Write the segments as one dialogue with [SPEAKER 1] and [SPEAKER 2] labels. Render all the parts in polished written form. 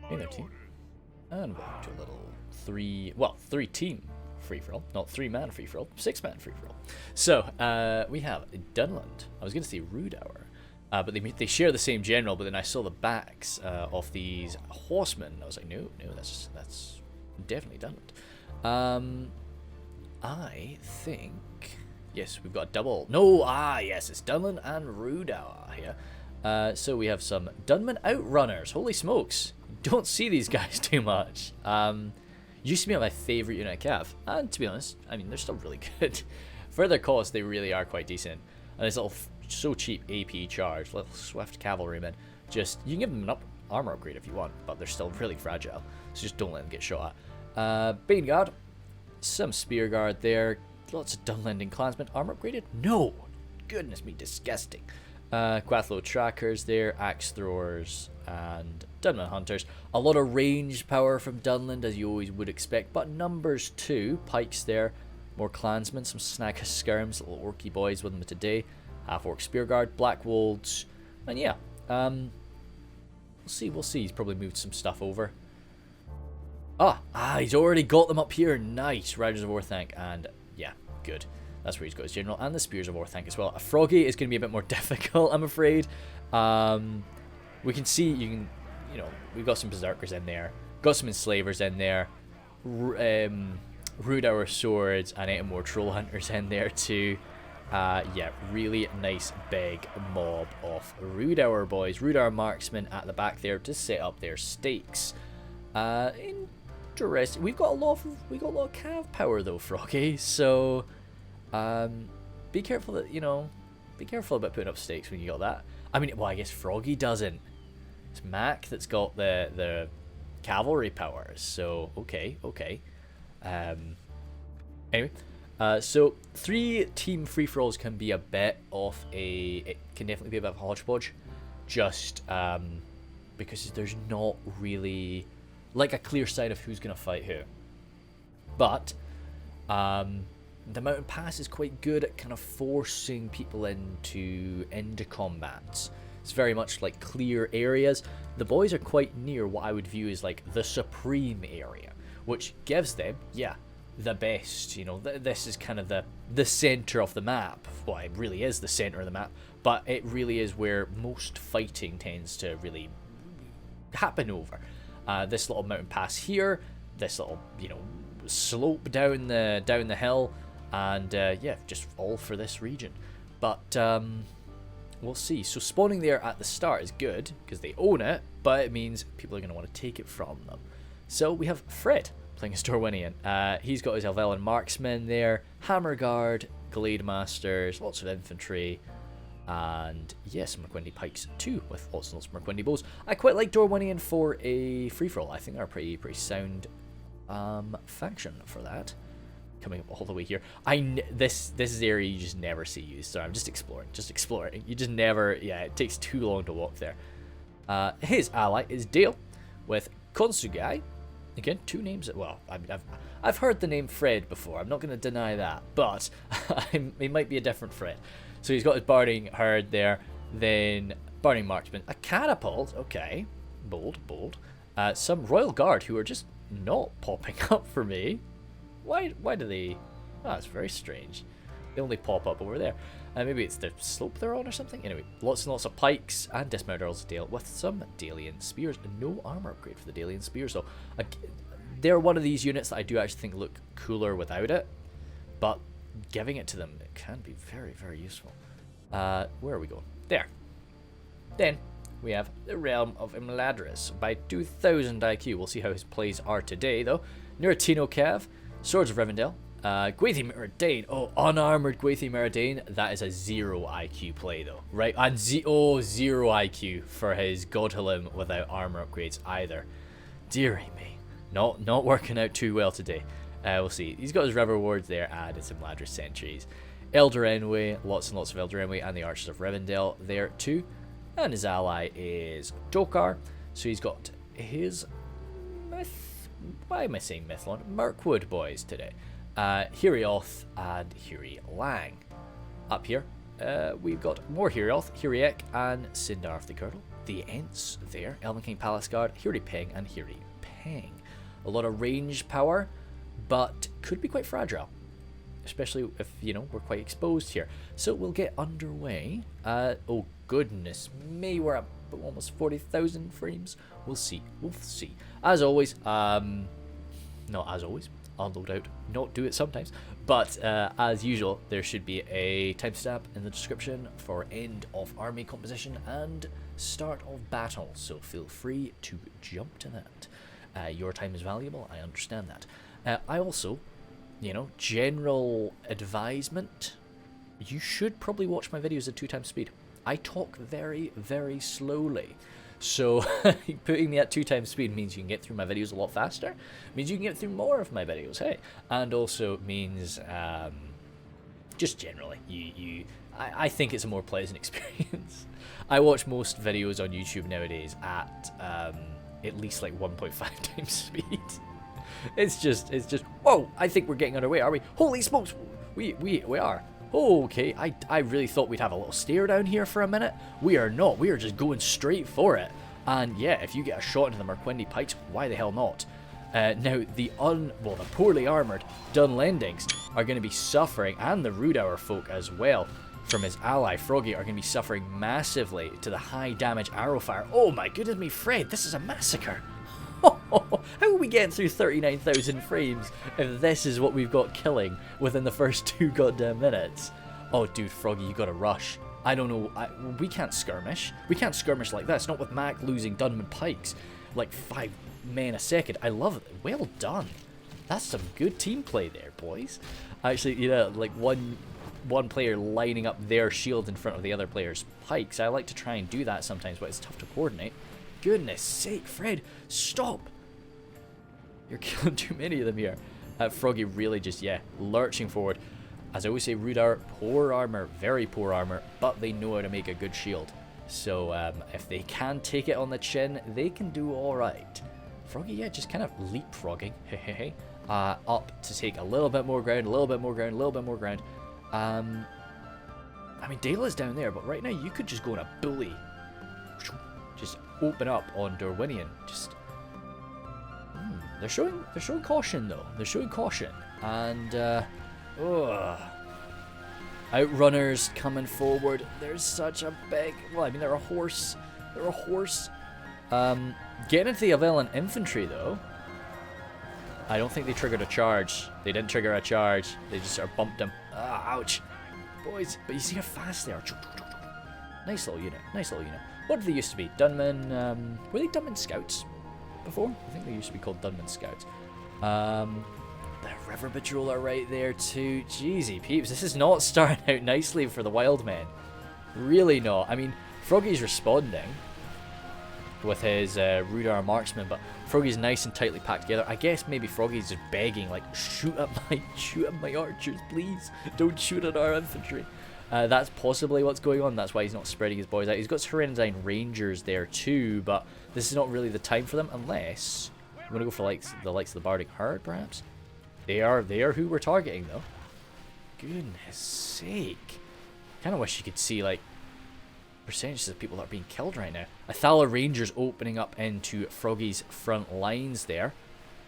[SPEAKER 1] Hey there, team. And welcome to a little three team free-for-all. Not 3-man free-for-all, 6-man free-for-all. So, we have Dunland. I was going to say Rhudaur. But they share the same general, but then I saw the backs of these horsemen. I was like, no, that's definitely Dunland. I think... Yes, we've got a double. No, yes, it's Dunland and Rhudaur here. So we have some Dunman Outrunners. Holy smokes. Don't see these guys too much. Used to be my favourite unit of Cav. And to be honest, I mean, they're still really good. For their cost, they really are quite decent. And this little so cheap AP charge, little swift cavalrymen. Just, you can give them an armor upgrade if you want, but they're still really fragile. So just don't let them get shot at. Bane Guard. Some Spear Guard there. Lots of Dunland clansmen. Armor upgraded? No! Goodness me, disgusting. Quathlo Trackers there, Axe Throwers, and Dunman Hunters. A lot of range power from Dunland, as you always would expect, but numbers too. Pikes there, more clansmen, some Snag Skirms, little orky boys with them today. Half-orc Spearguard, Black Wolds, and yeah. We'll see. He's probably moved some stuff over. He's already got them up here. Nice. Riders of Orthanc, and yeah, good. That's where he's got his general, and the Spears of Orthanc as well. A Froggy is going to be a bit more difficult, I'm afraid. We can see, we've got some Berserkers in there, got some Enslavers in there, Rhudaur Swords, and 8 more Troll Hunters in there too. Yeah, really nice big mob of Rhudaur boys, Rhudaur marksmen at the back there to set up their stakes. Interesting. We've got a lot of cav power though, Froggy. So, be careful that be careful about putting up stakes when you got that. I mean, well, I guess Froggy doesn't. It's Mac that's got the cavalry powers. So okay. Anyway, so 3 team free for alls can be a bit of it can definitely be a bit of a hodgepodge, just because there's not really like a clear side of who's gonna fight who. But the Mountain Pass is quite good at kind of forcing people into combat. It's very much like clear areas. The boys are quite near what I would view as like the supreme area, which gives them, the best. This is kind of the center of the map. Well, it really is the center of the map, but it really is where most fighting tends to really happen over. This little mountain pass here, this little slope down the hill, and yeah, just all for this region. But we'll see. So spawning there at the start is good because they own it, but it means people are going to want to take it from them. So we have Fred playing as Dorwinion. He's got his Elven marksmen there, Hammer Guard, Glade Masters, lots of infantry, and yes, some Merquendi pikes too, with lots and lots of Merquendi bows. I quite like Dorwinion for a free-for-all. I think they're a pretty sound faction for that. Coming up all the way here. This is the area you just never see used. So I'm just exploring. You just never. Yeah, it takes too long to walk there. His ally is Dale with Konsugai. Again, 2 names. Well, I mean, I've heard the name Fred before. I'm not going to deny that, but he might be a different Fred. So he's got his Barding Herd there, then Barding Marksman, a Catapult. Okay, bold. Some Royal Guard who are just not popping up for me. Why do they... it's very strange. They only pop up over there. Maybe it's the slope they're on or something. Anyway, lots and lots of pikes and dismount earls of Dale with some Dalian spears. No armor upgrade for the Dalian spears though. They're one of these units that I do actually think look cooler without it, but giving it to them, it can be very, very useful. Where are we going? There. Then we have the Realm of Imladris by 2000 IQ. We'll see how his plays are today though. Nuritino Cav, Swords of Rivendell, Gwathi Meridain. Oh, unarmored Gwathi Meridain. That is a 0 IQ play though, right? And 0 IQ for his Godhalim without armor upgrades either. Dearie me, not working out too well today. We'll see. He's got his River Wards there and some Imladris sentries. Elder Enway, lots and lots of Elder Enway, and the Archers of Rivendell there too. And his ally is Dokar. So he's got his why am I saying Mythlon? Mirkwood boys today. Hirioth and Hiri Lang. Up here, we've got more Hirioth, Hiriek, and Sindarth the Girdle. the Ents there. Elven King Palace Guard, Hiri Peng, and Hiri Peng. A lot of range power, but could be quite fragile. Especially if, we're quite exposed here. So we'll get underway. Oh, goodness me, we're at almost 40,000 frames. We'll see. We'll see. As always, not as always, I'll no doubt not do it sometimes. But as usual, there should be a timestamp in the description for end of army composition and start of battle. So feel free to jump to that. Your time is valuable, I understand that. I also, general advisement, you should probably watch my videos at 2x speed. I talk very, very slowly. So putting me at 2x speed means you can get through my videos a lot faster. Means you can get through more of my videos, hey. And also means, just generally, I think it's a more pleasant experience. I watch most videos on YouTube nowadays at least like 1.5 times speed. It's just, whoa, I think we're getting underway, are we? Holy smokes, we are. Okay, I really thought we'd have a little stare down here for a minute. We are not, we are just going straight for it. And yeah, if you get a shot into the Mirkwood pikes, why the hell not? Now, the poorly armoured Dunlandings are going to be suffering, and the Rhudaur folk as well, from his ally Froggy, are going to be suffering massively to the high damage arrow fire. Oh my goodness me, Fred, this is a massacre. How are we getting through 39,000 frames if this is what we've got killing within the first 2 goddamn minutes? Oh, dude, Froggy, you gotta rush. I don't know. We can't skirmish. We can't skirmish like this. Not with Mac losing Dunland pikes like 5 men a second. I love it. Well done. That's some good team play there, boys. Actually, like one player lining up their shield in front of the other player's pikes. I like to try and do that sometimes, but it's tough to coordinate. Goodness sake, Fred, stop! You're killing too many of them here. Froggy really just, lurching forward. As I always say, Rhudaur, poor armor, very poor armor, but they know how to make a good shield. So if they can take it on the chin, they can do alright. Froggy, just kind of leapfrogging, up to take a little bit more ground, a little bit more ground, a little bit more ground. I mean, Dayla's down there, but right now you could just go on a bully. Just open up on Dorwinion. Just they're showing caution though. They're showing caution, and Outrunners coming forward. There's such a big. Well, I mean, they're a horse. They're a horse. Getting into the Elven infantry though. I don't think they triggered a charge. They didn't trigger a charge. They just sort of bumped them. Ouch, boys! But you see how fast they are. Nice little unit. Nice little unit. What did they used to be? Dunman, were they Dunman Scouts before? I think they used to be called Dunman Scouts. The River Patrol are right there too. Jeezy peeps, this is not starting out nicely for the Wildmen. Really not. I mean, Froggy's responding with his Rhudaur marksman, but Froggy's nice and tightly packed together. I guess maybe Froggy's just begging, like, shoot at my archers, please. Don't shoot at our infantry. That's possibly what's going on. That's why he's not spreading his boys out. He's got Serenadine Rangers there too, but this is not really the time for them unless we want to go for the likes of the Bardic Herd, perhaps. They are who we're targeting though. Goodness sake! Kind of wish you could see like percentages of people that are being killed right now. Athala Rangers opening up into Froggy's front lines there.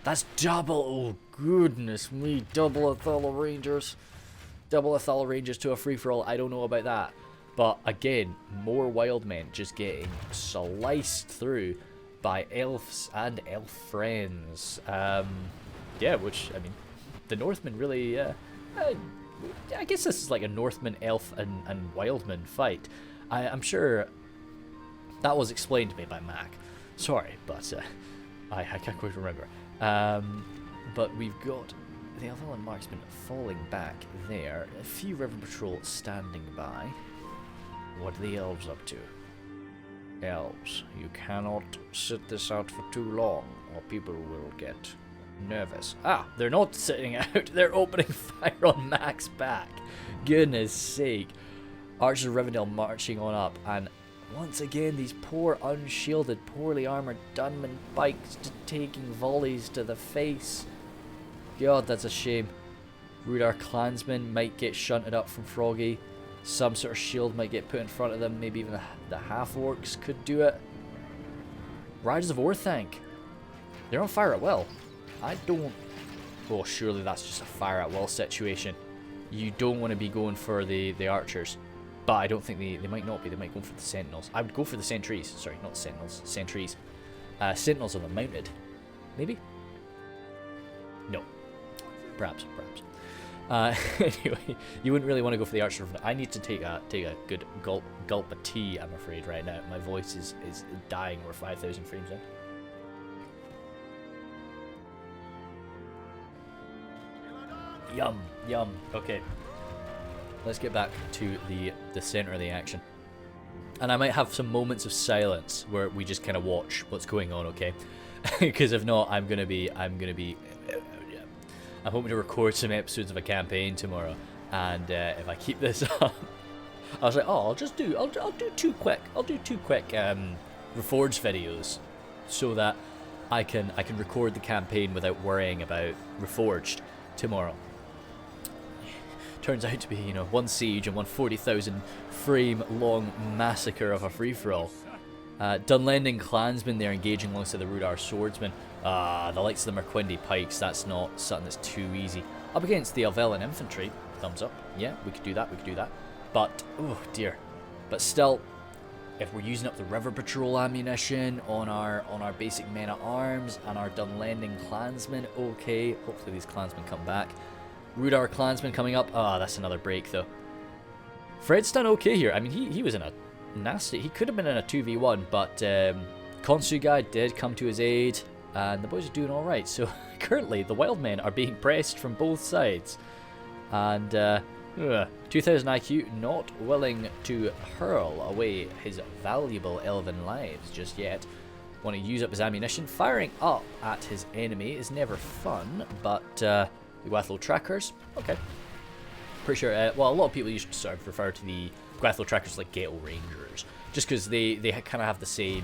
[SPEAKER 1] That's double. Oh goodness me! Double Athala Rangers. Double Athala Rangers to a free-for-all. I don't know about that. But again, more Wildmen just getting sliced through by elves and elf friends. Which, I mean, the Northmen really... I guess this is like a Northman, elf, and Wildman fight. I'm sure that was explained to me by Mac. Sorry, but I can't quite remember. But we've got... the Elven marksman falling back there. A few river patrol standing by. What are the elves up to? Elves, you cannot sit this out for too long, or people will get nervous. They're not sitting out. They're opening fire on Mac's back. Goodness sake. Archers of Rivendell marching on up, and once again these poor unshielded, poorly armoured Dunman pikes taking volleys to the face. God, that's a shame. Rhudaur clansmen might get shunted up from Froggy. Some sort of shield might get put in front of them. Maybe even the half-orcs could do it. Riders of Orthanc. They're on fire at will. I don't... Oh, surely that's just a fire at will situation. You don't want to be going for the archers. But I don't think they might not be. They might go for the sentinels. I would go for the sentries. Sorry, not sentinels. Sentries. Sentinels on the mounted. Maybe? No. Perhaps. Anyway, you wouldn't really want to go for the archer. I need to take a good gulp of tea, I'm afraid, right now. My voice is dying. We're 5,000 frames in. Yum. Okay. Let's get back to the center of the action. And I might have some moments of silence where we just kind of watch what's going on, okay? Because if not, I'm hoping to record some episodes of a campaign tomorrow, and if I keep this up, I was like, oh, I'll do two quick Reforged videos, so that I can record the campaign without worrying about Reforged tomorrow. Turns out to be, you know, one siege and one 40,000 frame long massacre of a free-for-all. Dunland clansmen there engaging alongside the Rhudaur swordsmen. The likes of the Mirkwood pikes, that's not something that's too easy. Up against the Elven infantry, thumbs up. Yeah, we could do that. But, oh dear. But still, if we're using up the river patrol ammunition on our basic men-at-arms and our Dunland clansmen, okay, hopefully these clansmen come back. Rhudaur clansmen coming up. That's another break though. Fred's done okay here. I mean, he was in a nasty... He could have been in a 2v1, but Konsugai did come to his aid, and the boys are doing alright. So currently, the Wildmen are being pressed from both sides. And 2000 IQ, not willing to hurl away his valuable elven lives just yet. Want to use up his ammunition. Firing up at his enemy is never fun, but... the Gwathlo trackers, okay. Pretty sure, well, a lot of people usually sort of refer to the Gwathlo trackers like Ghetto Rangers, just because they kind of have the same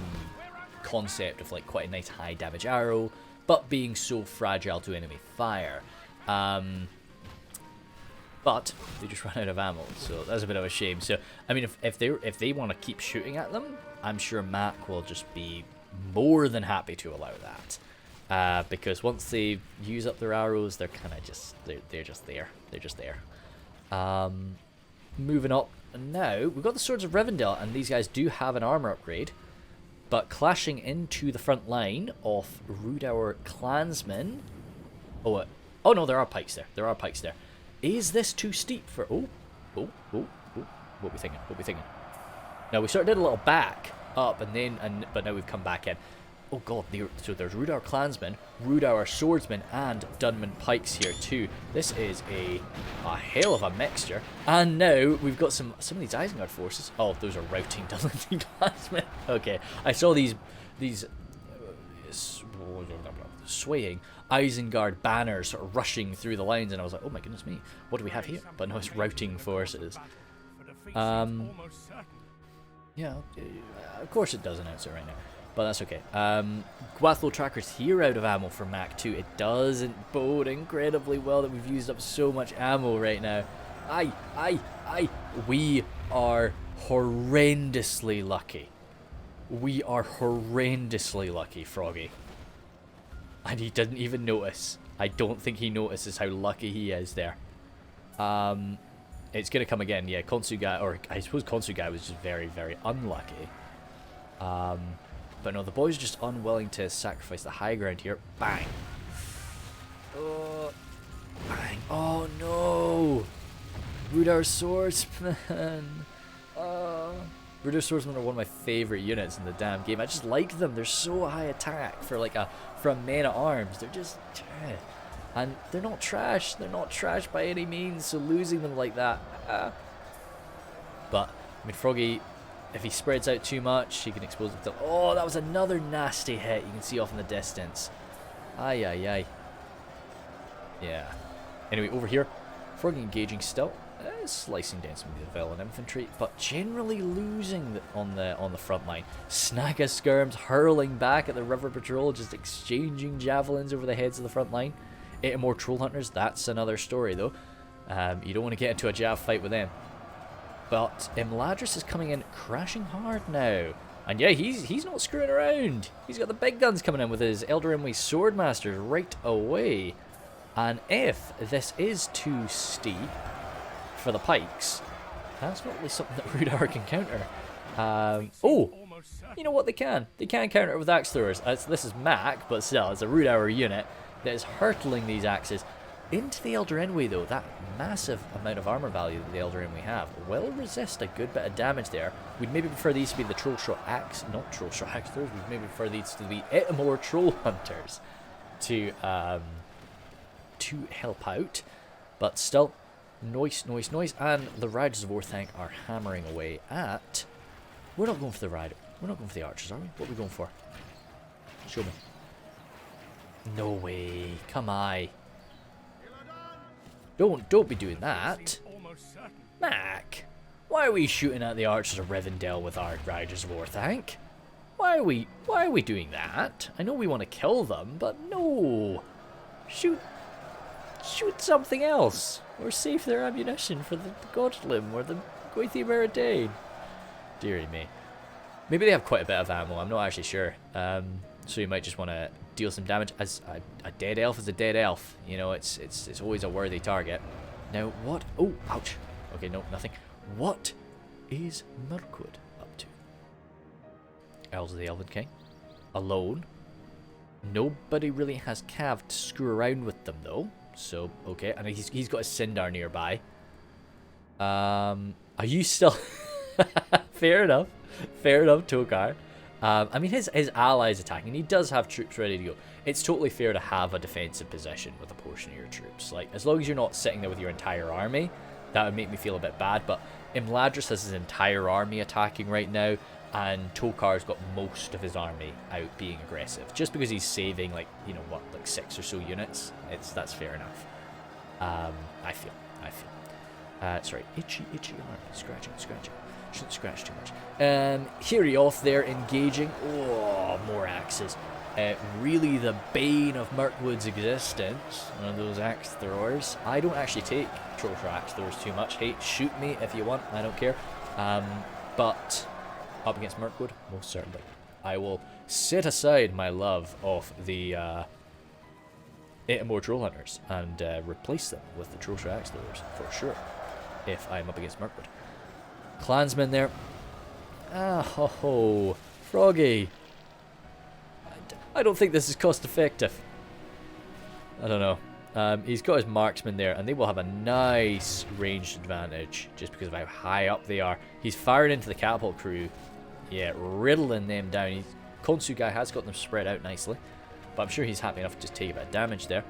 [SPEAKER 1] concept of like quite a nice high damage arrow, but being so fragile to enemy fire. But they just run out of ammo, so that's a bit of a shame. So, I mean, if they want to keep shooting at them, I'm sure Mac will just be more than happy to allow that. Because once they use up their arrows, they're kind of just they're just there. Moving up now, we've got the Swords of Rivendell, and these guys do have an armor upgrade, but clashing into the front line of Rhudaur clansmen. Oh no, there are pikes there. Is this too steep for? Oh, what we thinking? Now we sort of did a little back up, but now we've come back in. Oh god, so there's Rhudaur clansmen, Rhudaur swordsmen, and Dunman pikes here too. This is a hell of a mixture. And now we've got some of these Isengard forces. Oh, those are routing Dunland clansmen. Okay, I saw these swaying Isengard banners sort of rushing through the lines, and I was like, oh my goodness me, what do we have here? But no, it's routing forces. Yeah, of course it does announce it right now. But that's okay. Gwathlo Tracker's here out of ammo for Mac 2. It doesn't bode incredibly well that we've used up so much ammo right now. We are horrendously lucky. Froggy. And he didn't even notice. I don't think he notices how lucky he is there. It's going to come again. Yeah, Konsugai, or I suppose Konsugai was just very, very unlucky. But no, the boys are just unwilling to sacrifice the high ground here. Bang. Bang. Oh no! Rhudaur swordsmen. Rhudaur swordsmen are one of my favourite units in the damn game. I just like them. They're so high attack for a man at arms. They're just, and they're not trash. They're not trash by any means. So losing them like that. But I mean, Froggy, if he spreads out too much, he can expose himself. Oh, that was another nasty hit. You can see off in the distance. Aye. Yeah. Anyway, over here, Froggy engaging still, slicing down some of the Elven infantry, but generally losing on the front line. Snaga skirms hurling back at the river patrol, just exchanging javelins over the heads of the front line. 8 more troll hunters. That's another story though. You don't want to get into a jav fight with them. But Imladris is coming in crashing hard now. And yeah, he's not screwing around. He's got the big guns coming in with his Eldarinwe Swordmasters right away. And if this is too steep for the pikes, that's not really something that Rhudaur can counter. Oh, you know what they can? They can counter it with axe throwers. This is Mac, but still, it's a Rhudaur unit that is hurtling these axes into the Eldarinwe, though. That massive amount of armor value that the Eldarinwe have will resist a good bit of damage there. We'd maybe prefer these to be the Troll Shot Axe, not Troll Shot Axe throwers. We'd maybe prefer these to be Itamor Troll Hunters to help out. But still, noise, and the Riders of Orthanc are hammering away at. We're not going for the rider. We're not going for the archers, are we? What are we going for? Show me. No way. Come on. Don't be doing that. Mac, why are we shooting at the archers of Rivendell with our Riders of Orthanc? Why are we doing that? I know we want to kill them, but no. Shoot something else. Or save their ammunition for the Godlim or the Goithi Meridain. Dearie me. Maybe they have quite a bit of ammo, I'm not actually sure. So you might just want to deal some damage. As a dead elf is a dead elf. You know, it's always a worthy target. Now, what? Oh, ouch. Okay, no, nothing. What is Mirkwood up to? Elves of the Elven King. Alone. Nobody really has Cav to screw around with them, though. So, okay. And he's got a Sindar nearby. Are you still... Fair enough. Fair enough, Tokar. I mean, his allies attacking. He does have troops ready to go. It's totally fair to have a defensive position with a portion of your troops. Like, as long as you're not sitting there with your entire army, that would make me feel a bit bad. But Imladris has his entire army attacking right now, and Tokar's got most of his army out being aggressive. Just because he's saving, like, you know, what, like 6 or so units. That's fair enough. I feel. Sorry, itchy arm. Scratching. Shouldn't scratch too much. Hirioth there engaging. Oh, more axes. Really the bane of Mirkwood's existence. One of those axe throwers. I don't actually take Troll for axe throwers too much. Hey, shoot me if you want. I don't care. But up against Mirkwood, most certainly. I will set aside my love of the Itamor Troll Hunters and replace them with the Troll for axe throwers for sure. If I'm up against Mirkwood. Clansmen there. Ah, ho, ho. Froggy. I don't think this is cost effective. I don't know. He's got his marksmen there, and they will have a nice ranged advantage just because of how high up they are. He's firing into the catapult crew. Yeah, riddling them down. Konsu guy has got them spread out nicely, but I'm sure he's happy enough to just take a bit of damage there.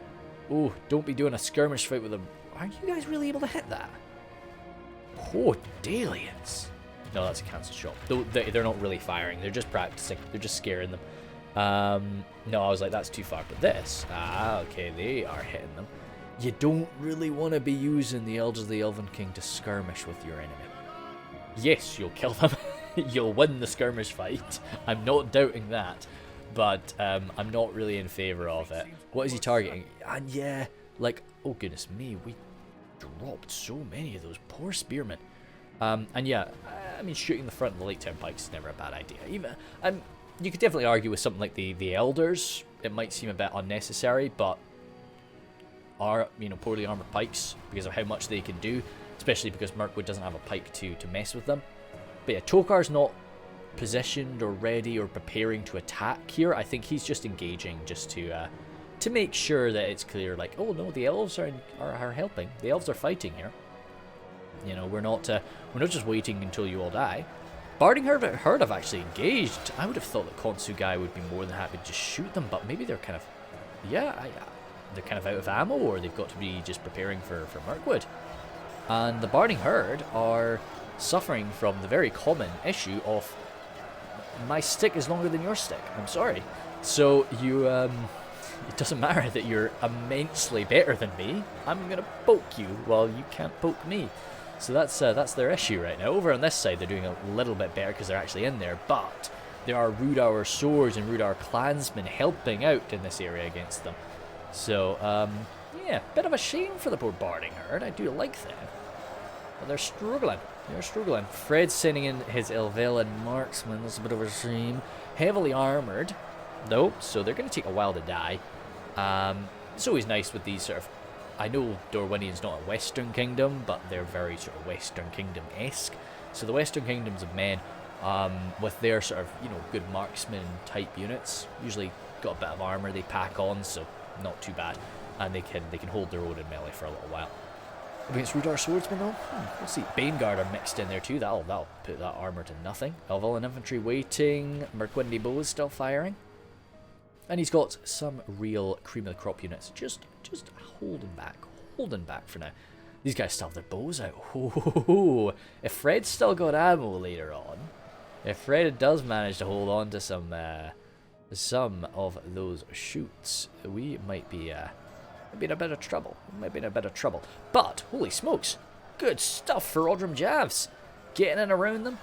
[SPEAKER 1] Oh, don't be doing a skirmish fight with them. Are you guys really able to hit that? Oh, Dalians. No, that's a cancel shot. They're not really firing. They're just practicing. They're just scaring them. No, I was like, that's too far. But this, okay, they are hitting them. You don't really want to be using the Elves of the Elven King to skirmish with your enemy. Yes, you'll kill them. You'll win the skirmish fight. I'm not doubting that. But I'm not really in favour of it. What is he targeting? And yeah, like, oh goodness me, we dropped so many of those poor spearmen. And yeah, I mean, shooting the front of the late turn pikes is never a bad idea. Even you could definitely argue with something like the elders, it might seem a bit unnecessary, but are, you know, poorly armored pikes because of how much they can do, especially because Mirkwood doesn't have a pike to mess with them. But yeah, Tokar's not positioned or ready or preparing to attack here. I think he's just engaging just to make sure that it's clear, like, oh no, the elves are helping. The elves are fighting here. You know, we're not just waiting until you all die. Barding Herd have actually engaged. I would have thought that Konsu guy would be more than happy to just shoot them, but maybe they're kind of, they're kind of out of ammo, or they've got to be just preparing for Mirkwood. And the Barding Herd are suffering from the very common issue of my stick is longer than your stick. I'm sorry. So you, it doesn't matter that you're immensely better than me. I'm gonna poke you while you can't poke me. So that's their issue right now. Over on this side, they're doing a little bit better because they're actually in there, but there are Rhudaur swords and Rhudaur clansmen helping out in this area against them. So, yeah, bit of a shame for the poor Barding Herd. I do like them, but they're struggling. They're struggling. Fred's sending in his Elvelyn marksman. That's a bit of a shame. Heavily armoured, though, so they're going to take a while to die. It's always nice with these sort of... I know Dorwinion's not a Western Kingdom, but they're very sort of Western Kingdom-esque. So the Western Kingdoms of men, with their sort of, you know, good marksman type units, usually got a bit of armour they pack on, so not too bad. And they can hold their own in melee for a little while. Against Rhudaur swordsmen though, we'll see. Baneguard are mixed in there too. That'll put that armour to nothing. Elvelyn infantry waiting. Mirkwood bows still firing. And he's got some real cream of the crop units. Just holding back for now. These guys still have their bows out. Ooh, if Fred's still got ammo later on, if Fred does manage to hold on to some of those shoots, we might be in a bit of trouble. But holy smokes, good stuff for Odrum Javs, getting in around them.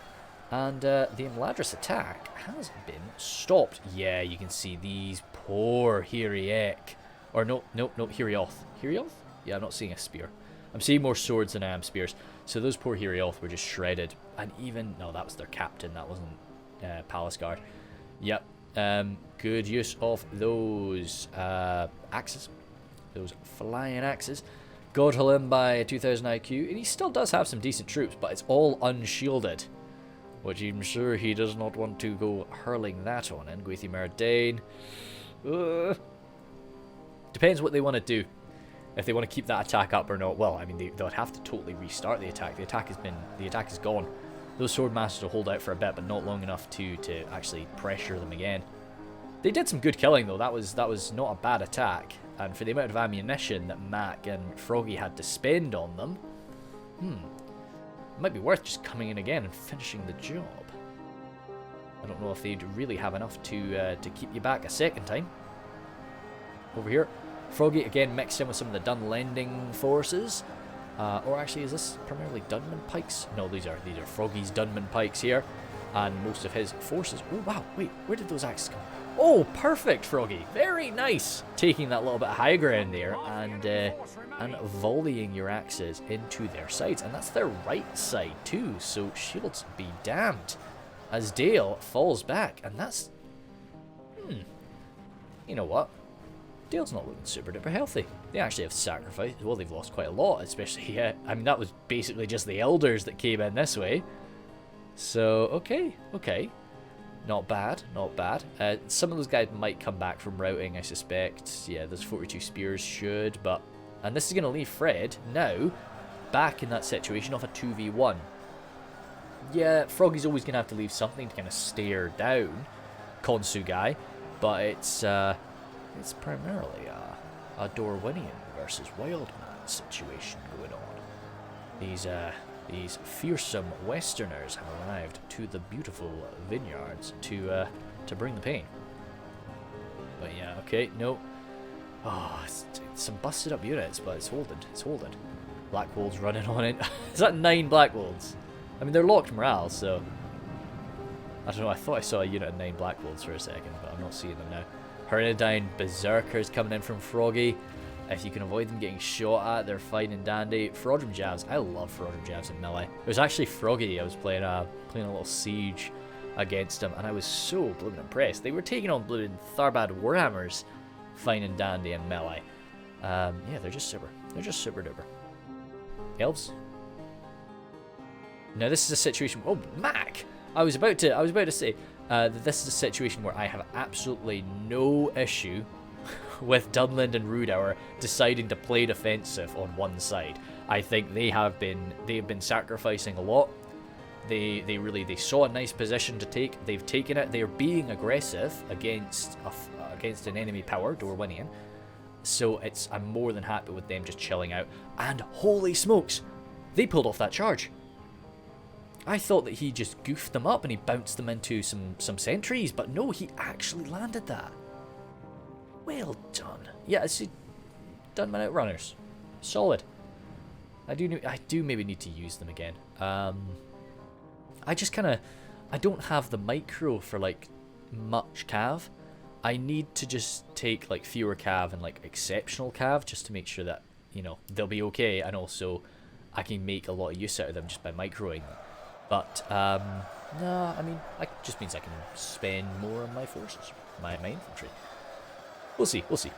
[SPEAKER 1] And the Imladris attack has been stopped. Yeah, you can see these poor Hiriek. Or no, Hirioth. Hirioth? Yeah, I'm not seeing a spear. I'm seeing more swords than I am spears. So those poor Hirioth were just shredded. And even... No, that was their captain. That wasn't Palace Guard. Yep. Good use of those axes. Those flying axes. Godhall him by 2000 IQ. And he still does have some decent troops, but it's all unshielded. Which I'm sure he does not want to go hurling that on in. Gwethi Merdane. Depends what they want to do. If they want to keep that attack up or not. Well, I mean, they'll have to totally restart the attack. The attack is gone. Those swordmasters will hold out for a bit, but not long enough to actually pressure them again. They did some good killing though. That was not a bad attack. And for the amount of ammunition that Mac and Froggy had to spend on them, it might be worth just coming in again and finishing the job. I don't know if they'd really have enough to keep you back a second time. Over here, Froggy again mixed in with some of the Dunlanding forces. Or actually, is this primarily Dunman pikes? No, these are Froggy's Dunman pikes here, and most of his forces. Oh wow, wait, where did those axes come? Oh, perfect, Froggy. Very nice. Taking that little bit of high ground there and volleying your axes into their sides. And that's their right side too, so shields be damned. As Dale falls back, and that's... You know what? Dale's not looking super duper healthy. They actually have sacrificed. Well, they've lost quite a lot, especially... I mean, that was basically just the elders that came in this way. So, okay. Not bad. Some of those guys might come back from routing, I suspect. Yeah, those 42 spears should, but... And this is going to leave Fred, now, back in that situation of a 2v1. Yeah, Froggy's always going to have to leave something to kind of stare down Konsu guy, but it's primarily a Dorwinion versus Wildman situation going on. These fearsome Westerners have arrived to the beautiful vineyards to bring the pain. But yeah, okay, no. Oh, it's some busted up units, but it's holding. Blackwolves running on it. Is that 9 Blackwolves? I mean, they're locked morale, so... I don't know, I thought I saw a unit of 9 Blackwolves for a second, but I'm not seeing them now. Hernadyne Berserkers coming in from Froggy. If you can avoid them getting shot at, they're fine and dandy. Odrum Javs, I love Odrum Javs in melee. It was actually Froggy I was playing a little siege against him, and I was so blooming impressed. They were taking on blooming Tharbad Warhammers, fine and dandy in melee. Yeah, they're just super duper. Elves. Now this is a situation. Oh, Mac! I was about to say that this is a situation where I have absolutely no issue with Dunland and Rhudaur deciding to play defensive on one side. I think they have been sacrificing a lot. They saw a nice position to take. They've taken it. They're being aggressive against an enemy power, Dorwinion. So I'm more than happy with them just chilling out. And holy smokes, they pulled off that charge. I thought that he just goofed them up and he bounced them into some sentries, but no, he actually landed that. Well done. Yeah, see, Dunman Outrunners. Solid. I do maybe need to use them again. I don't have the micro for like much cav. I need to just take like fewer cav and like exceptional cav just to make sure that, you know, they'll be okay, and also I can make a lot of use out of them just by microing them. But, no, I mean, it just means I can spend more on my forces, my infantry. We'll see, we'll see.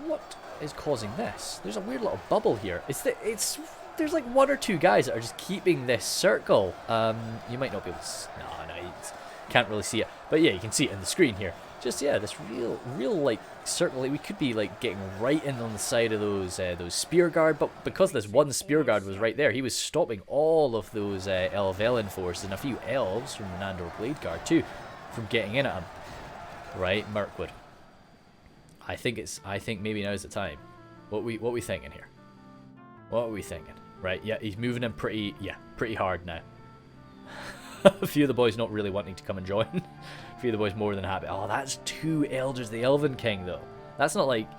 [SPEAKER 1] What is causing this? There's a weird little bubble here. There's like 1 or 2 guys that are just keeping this circle. You might not be able to, no, you can't really see it. But yeah, you can see it in the screen here. Just, yeah, this real like circle. We could be like getting right in on the side of those spear guard, but because this one spear guard was right there, he was stopping all of those Elven forces and a few elves from the Nandor Blade Guard too from getting in at him. Right, Mirkwood. I think maybe now's the time. What we thinking here? What are we thinking? Right, yeah, he's moving in pretty hard now. A few of the boys not really wanting to come and join. A few of the boys more than happy. Oh, that's 2 elders, the Elven King though. That's not like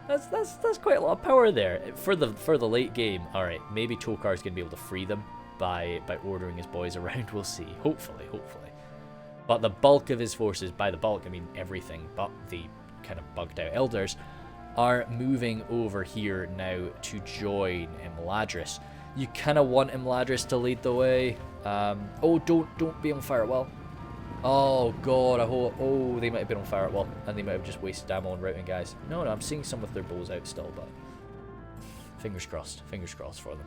[SPEAKER 1] that's quite a lot of power there for the late game. All right, maybe Tokar's gonna be able to free them by ordering his boys around. We'll see. Hopefully. But the bulk of his forces, by the bulk I mean everything but the kind of bugged out elders, are moving over here now to join Imladris. You kind of want Imladris to lead the way. Oh, don't be on fire at well. Oh god, they might have been on fire at well, and they might have just wasted ammo on routing guys. No, I'm seeing some with their bows out still, but fingers crossed for them.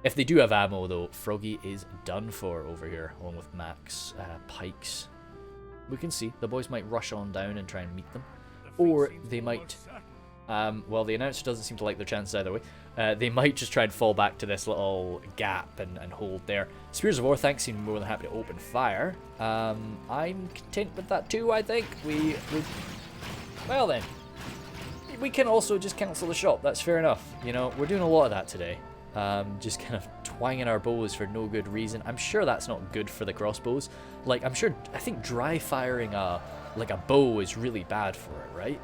[SPEAKER 1] If they do have ammo though, Froggy is done for over here, along with Max pikes. We can see the boys might rush on down and try and meet them, or they might. Well, the announcer doesn't seem to like their chances either way. They might just try and fall back to this little gap and hold there. Spears of Orthanc seem more than happy to open fire. I'm content with that too, I think. Well then, we can also just cancel the shot. That's fair enough. You know, we're doing a lot of that today. Just kind of twanging our bows for no good reason. I'm sure that's not good for the crossbows. Like, I think dry firing a bow is really bad for it, right?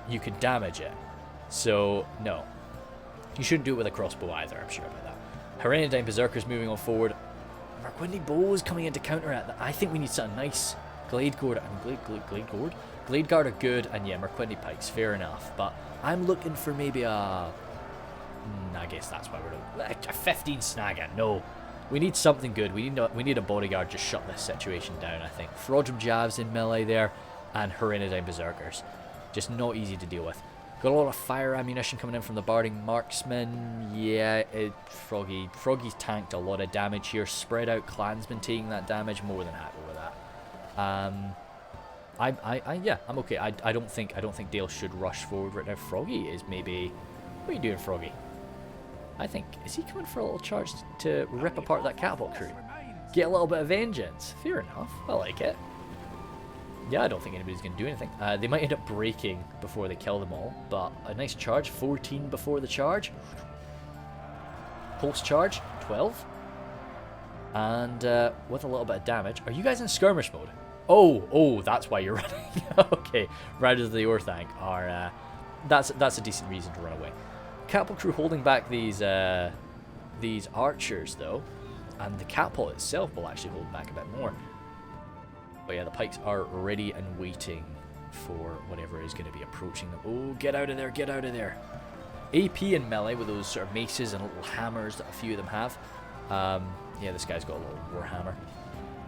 [SPEAKER 1] You can damage it. So, no. You shouldn't do it with a crossbow either, I'm sure about that. Herenidine Berserkers moving on forward. Mirkwood bows coming in to counter it. I think we need something nice. Glade Guard are good, and yeah, Mirkwood pikes, fair enough. But I'm looking for maybe I guess that's why we're doing a 15 snagger. No. We need something good. We need a bodyguard to shut this situation down, I think. Frodrum Javs in melee there, and Herenidine Berserkers. Just not easy to deal with. Got a lot of fire ammunition coming in from the Barding Marksman. Yeah, Froggy's tanked a lot of damage here. Spread out clansmen taking that damage. More than happy with that. Yeah, I'm okay. I don't think Dale should rush forward right now. Froggy is maybe. What are you doing, Froggy? I think, is he coming for a little charge to rip apart that catapult crew? Get a little bit of vengeance. Fair enough. I like it. Yeah, I don't think anybody's going to do anything. They might end up breaking before they kill them all, but a nice charge. 14 before the charge. Pulse charge, 12. And with a little bit of damage. Are you guys in skirmish mode? Oh, that's why you're running. Okay, Riders of the Orthanc are... that's a decent reason to run away. Catapult crew holding back these archers, though. And the catapult itself will actually hold back a bit more. But yeah, the pikes are ready and waiting for whatever is going to be approaching them. Oh, get out of there, get out of there. AP and melee with those sort of maces and little hammers that a few of them have. Yeah, this guy's got a little warhammer.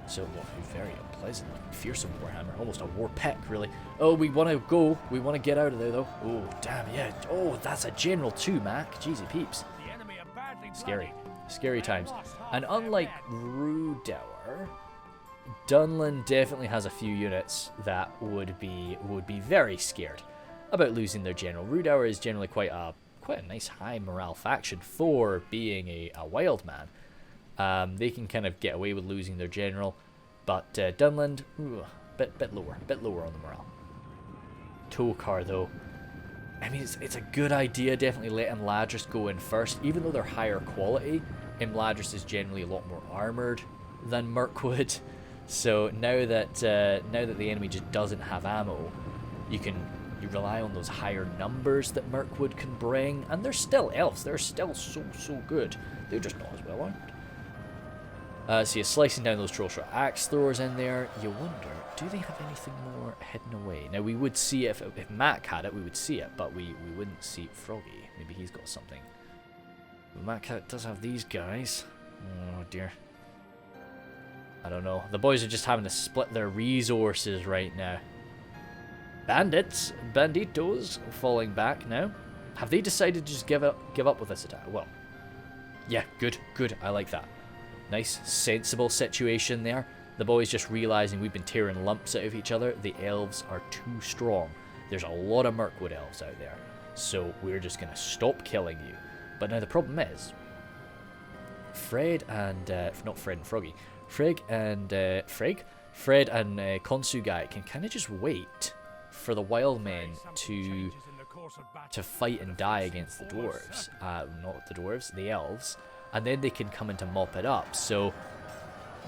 [SPEAKER 1] So, very unpleasant, fearsome warhammer. Almost a war pick, really. Oh, we want to go. We want to get out of there, though. Oh, damn, yeah. Oh, that's a general too, Mac. Jeezy peeps. Scary. Scary times. And unlike Rhudaur, Dunland definitely has a few units that would be very scared about losing their general. Rhudaur is generally quite a nice high morale faction for being a wild man. They can kind of get away with losing their general, but Dunland, bit lower on the morale. Tokar though, I mean it's a good idea. Definitely let Imladris go in first, even though they're higher quality. Imladris is generally a lot more armored than Mirkwood. So now that the enemy just doesn't have ammo, you rely on those higher numbers that Mirkwood can bring, and they're still elves. They're still so good. They're just not as well armed. So you're slicing down those troll shot axe throwers in there. You wonder, do they have anything more hidden away? Now we would see if Mac had it, we would see it, but we wouldn't see Froggy. Maybe he's got something Mac does have these guys. Oh dear. I don't know. The boys are just having to split their resources right now. Bandits, banditos, falling back now. Have they decided to just give up with this attack? Well, yeah, good. I like that. Nice, sensible situation there. The boys just realizing we've been tearing lumps out of each other. The elves are too strong. There's a lot of Mirkwood elves out there, so we're just gonna stop killing you. But now the problem is, Fred and Fred and Konsugai can kind of just wait for the Wildmen to fight and die against the dwarves. Not the dwarves, the elves, and then they can come in to mop it up. So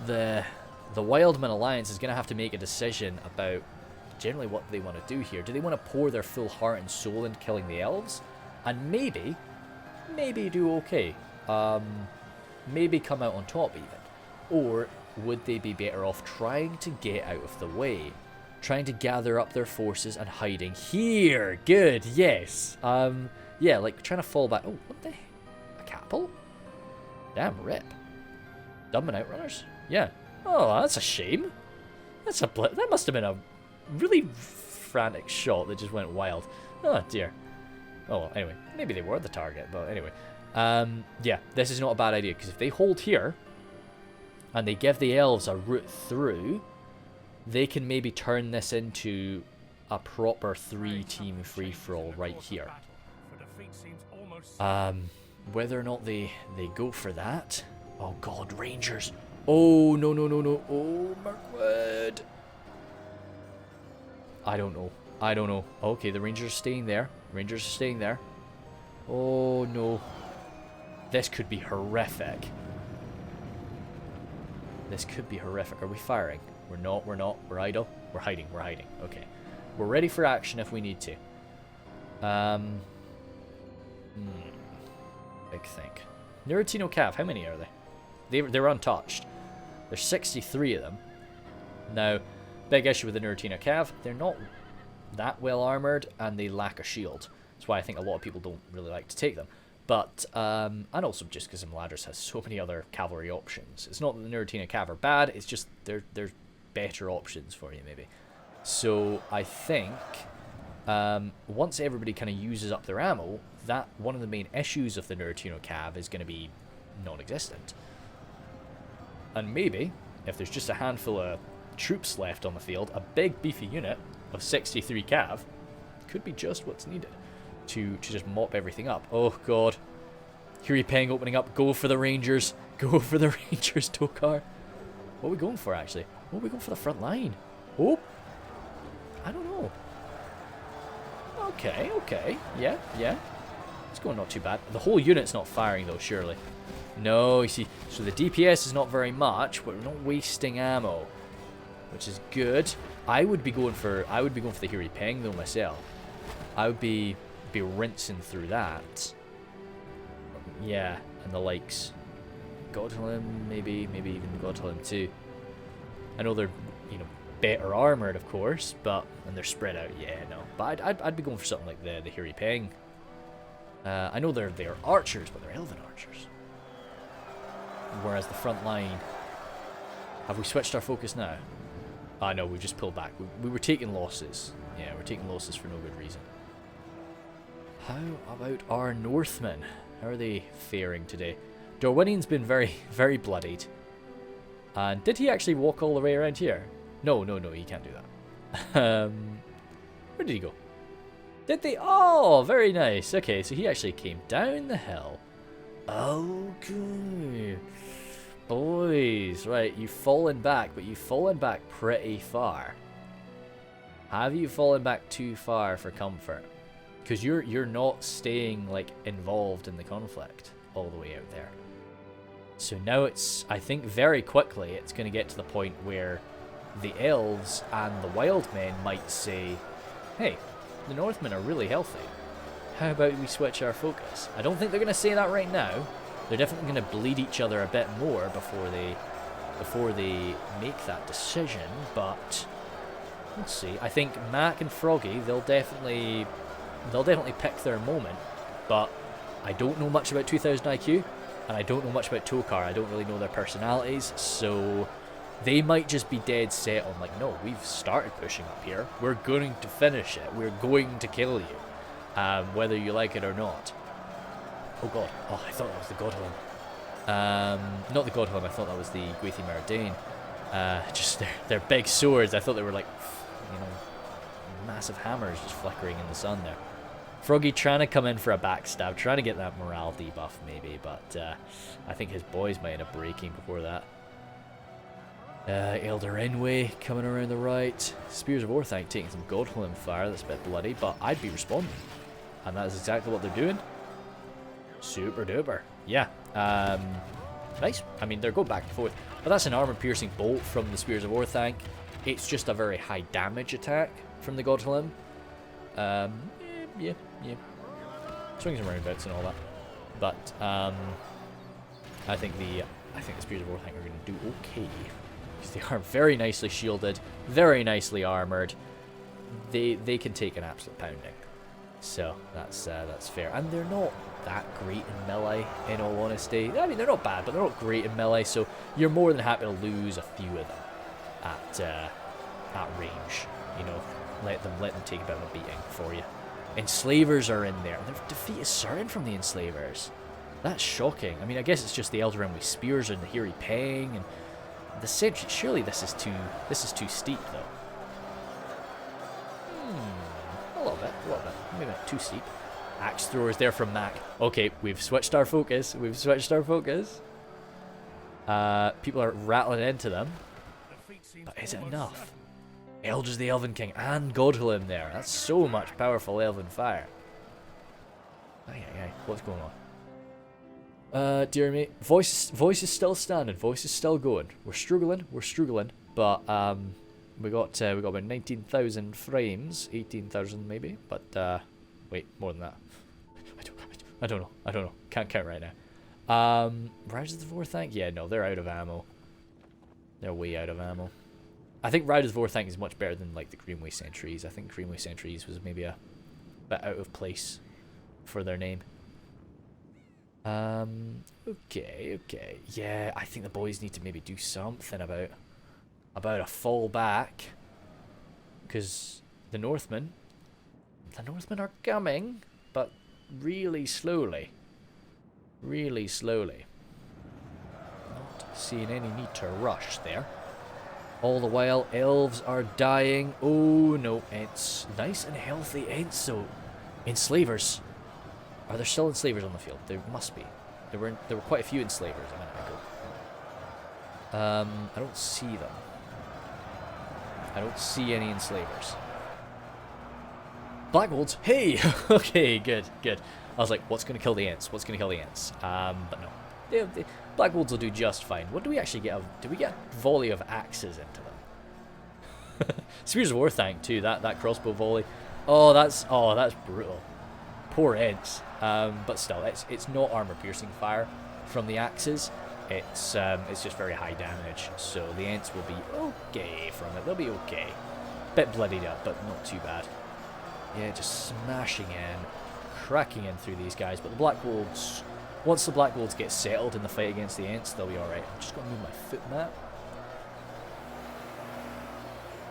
[SPEAKER 1] the Wildmen Alliance is going to have to make a decision about generally what they want to do here. Do they want to pour their full heart and soul into killing the elves, and maybe do okay, maybe come out on top even, or would they be better off trying to get out of the way, trying to gather up their forces and hiding here? Good, yes. Yeah, like trying to fall back. Oh, what the heck? A capel? Damn, rip. Dunland Outrunners? Yeah. Oh, that's a shame. That's a that must have been a really frantic shot that just went wild. Oh dear. Oh well, anyway, maybe they were the target, but anyway. Yeah, this is not a bad idea, because if they hold here and they give the elves a route through, they can maybe turn this into a proper 3-team free-for-all right here. Whether or not they go for that. Oh god, Rangers. Oh, no. Oh, Mirkwood. I don't know. Okay, the Rangers are staying there. Oh, no. This could be horrific. Are we firing? We're not. We're idle. We're hiding. Okay. We're ready for action if we need to. Big think. Nerutino Cav, how many are they? They're untouched. There's 63 of them. Now, big issue with the Nerutino Cav, they're not that well armoured and they lack a shield. That's why I think a lot of people don't really like to take them. But, and also just because Imladris has so many other cavalry options. It's not that the Nerutino Cav are bad, it's just there's better options for you maybe. So I think once everybody kind of uses up their ammo, that one of the main issues of the Nerutino Cav is going to be non-existent. And maybe, if there's just a handful of troops left on the field, a big beefy unit of 63 Cav could be just what's needed to just mop everything up. Oh god. Hiri Peng opening up. Go for the Rangers. Tokar. What are we going for, actually? Oh, we're going for the front line. Oh. I don't know. Okay. Yeah. It's going not too bad. The whole unit's not firing, though, surely. No, you see. So the DPS is not very much, but we're not wasting ammo, which is good. I would be going for the Hiri Peng, though, myself. I would be rinsing through that. Yeah, and the likes. Godhelm, maybe even Godhelm too. I know they're, better armored, of course, and they're spread out. Yeah, no, but I'd be going for something like the Hiri Peng. I know they're archers, but they're elven archers. Whereas the front line, have we switched our focus now? No, we've just pulled back. We were taking losses. Yeah, we're taking losses for no good reason. How about our Northmen? How are they faring today? Dorwinion's been very, very bloodied. And did he actually walk all the way around here? No, he can't do that. Where did he go? Did they? Oh, very nice. Okay, so he actually came down the hill. Okay. Boys, right, you've fallen back, but you've fallen back pretty far. Have you fallen back too far for comfort? Because you're not staying, involved in the conflict all the way out there. So now I think very quickly it's going to get to the point where the elves and the Wildmen might say, hey, the Northmen are really healthy. How about we switch our focus? I don't think they're going to say that right now. They're definitely going to bleed each other a bit more before they make that decision, but we'll see. I think Mac and Froggy, they'll definitely pick their moment, but I don't know much about 2000 IQ, and I don't know much about Tokar. I don't really know their personalities, so they might just be dead set on like, no, we've started pushing up here. We're going to finish it. We're going to kill you, whether you like it or not. Oh god. Oh, I thought that was the Godhelm. Not the Godhelm. I thought that was the Gwathi Meridain. Just their big swords. I thought they were like, you know, massive hammers just flickering in the sun there. Froggy trying to come in for a backstab, trying to get that morale debuff maybe, but I think his boys might end up breaking before that. Elder Enway coming around the right. Spears of Orthanc taking some Godhelm fire. That's a bit bloody, but I'd be responding. And that is exactly what they're doing. Super duper. Yeah. Nice. I mean, they're going back and forth. But that's an armor-piercing bolt from the Spears of Orthanc. It's just a very high damage attack from the Godhelm. Yeah. Swings and roundabouts and all that. But I think the Spears of Orthanc are going to do okay. Because they are very nicely shielded, very nicely armoured. They can take an absolute pounding. So that's fair. And they're not that great in melee, in all honesty. I mean, they're not bad, but they're not great in melee, so you're more than happy to lose a few of them at range. You know, let them take a bit of a beating for you. Enslavers are in there. Their defeat is certain from the Enslavers. That's shocking. I mean, I guess it's just the Elder with spears and the Hiri Peng and the Sentry. Surely this is too steep though. A little bit. Maybe not too steep. Axe throwers there from Mac. Okay, we've switched our focus. People are rattling into them. But is it enough? Elders the Elven King and Godhelm there. That's so much powerful elven fire. Aye. What's going on? Dear me. Voice is still standing. Voice is still going. We're struggling. But we got about 19,000 frames. 18,000 maybe. But wait, more than that. I don't know. Can't count right now. Riders of the Vorthanc? Yeah, no, they're out of ammo. They're way out of ammo. I think Riders of Vorthanc is much better than like the Greenway Sentries. I think Greenway Sentries was maybe a bit out of place for their name. Okay. Yeah, I think the boys need to maybe do something about a fall back. Because the Northmen are coming, but really slowly. Not seeing any need to rush there. All the while, elves are dying. Oh no, Ents. Nice and healthy Ents, though. Enslavers. Are there still enslavers on the field? There must be. There were quite a few enslavers a minute ago. I don't see them. I don't see any enslavers. Blackwolds. Hey! Okay, good. I was like, what's going to kill the Ents? But no. Blackwolds will do just fine. What do we actually get? Do we get a volley of axes into them? Spears of Orthanc too. That crossbow volley. Oh, that's brutal. Poor Ents. But still, it's not armor piercing fire from the axes. It's just very high damage. So the Ents will be okay from it. They'll be okay. Bit bloodied up, but not too bad. Yeah, just smashing in, cracking in through these guys. But the Blackwolds. Once the Blackwolds get settled in the fight against the Ents, they'll be alright. I'm just going to move my foot mat.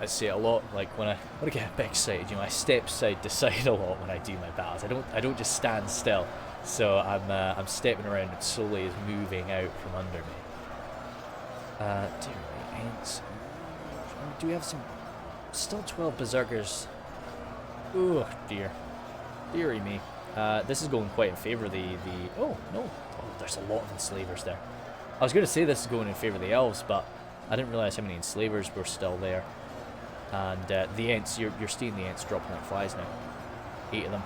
[SPEAKER 1] I say it a lot, like when I get a big excited, you know, I step side to side a lot when I do my battles. I don't just stand still. So I'm stepping around and slowly is moving out from under me. Dear me, Ents. Do we have some? Still 12 berserkers. Oh dear, dearie me. This is going quite in favour of the... Oh, no. Oh, there's a lot of enslavers there. I was going to say this is going in favour of the elves, but I didn't realise how many enslavers were still there. And the Ents, you're seeing the Ents dropping like flies now. 8 of them.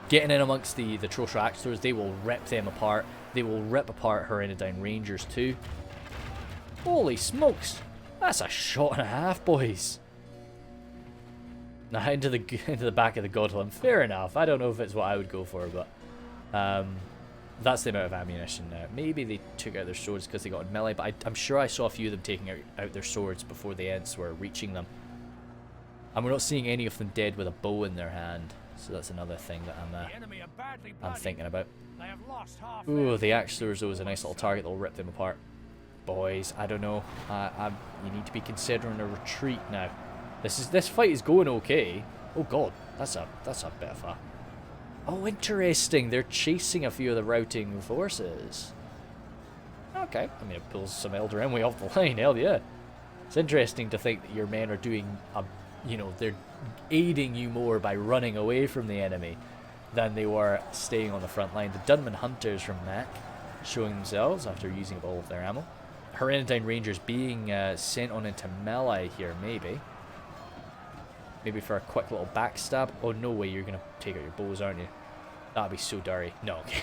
[SPEAKER 1] Getting in amongst the Trosha Axe Throwers, they will rip them apart. They will rip apart Herenodyne Rangers too. Holy smokes! That's a shot and a half, boys. Now into the back of the Godhelm. Fair enough. I don't know if it's what I would go for, but that's the amount of ammunition now. Maybe they took out their swords because they got in melee, but I'm sure I saw a few of them taking out their swords before the Ents were reaching them. And we're not seeing any of them dead with a bow in their hand. So that's another thing that I'm thinking about.
[SPEAKER 2] They have lost half.
[SPEAKER 1] Ooh, the Axlers, though, is a nice little target that'll rip them apart. Boys, I don't know. You need to be considering a retreat now. This fight is going okay. Oh god, that's a bit of a... Oh, interesting. They're chasing a few of the routing forces. Okay, I mean, it pulls some Elder Enway off the line. Hell yeah. It's interesting to think that your men are doing they're aiding you more by running away from the enemy than they were staying on the front line. The Dunman Hunters from Mac showing themselves after using up all of their ammo. Hereditine Rangers being sent on into melee here, maybe. Maybe for a quick little backstab. Oh, no way, you're going to take out your bows, aren't you? That'd be so dirty. No, okay.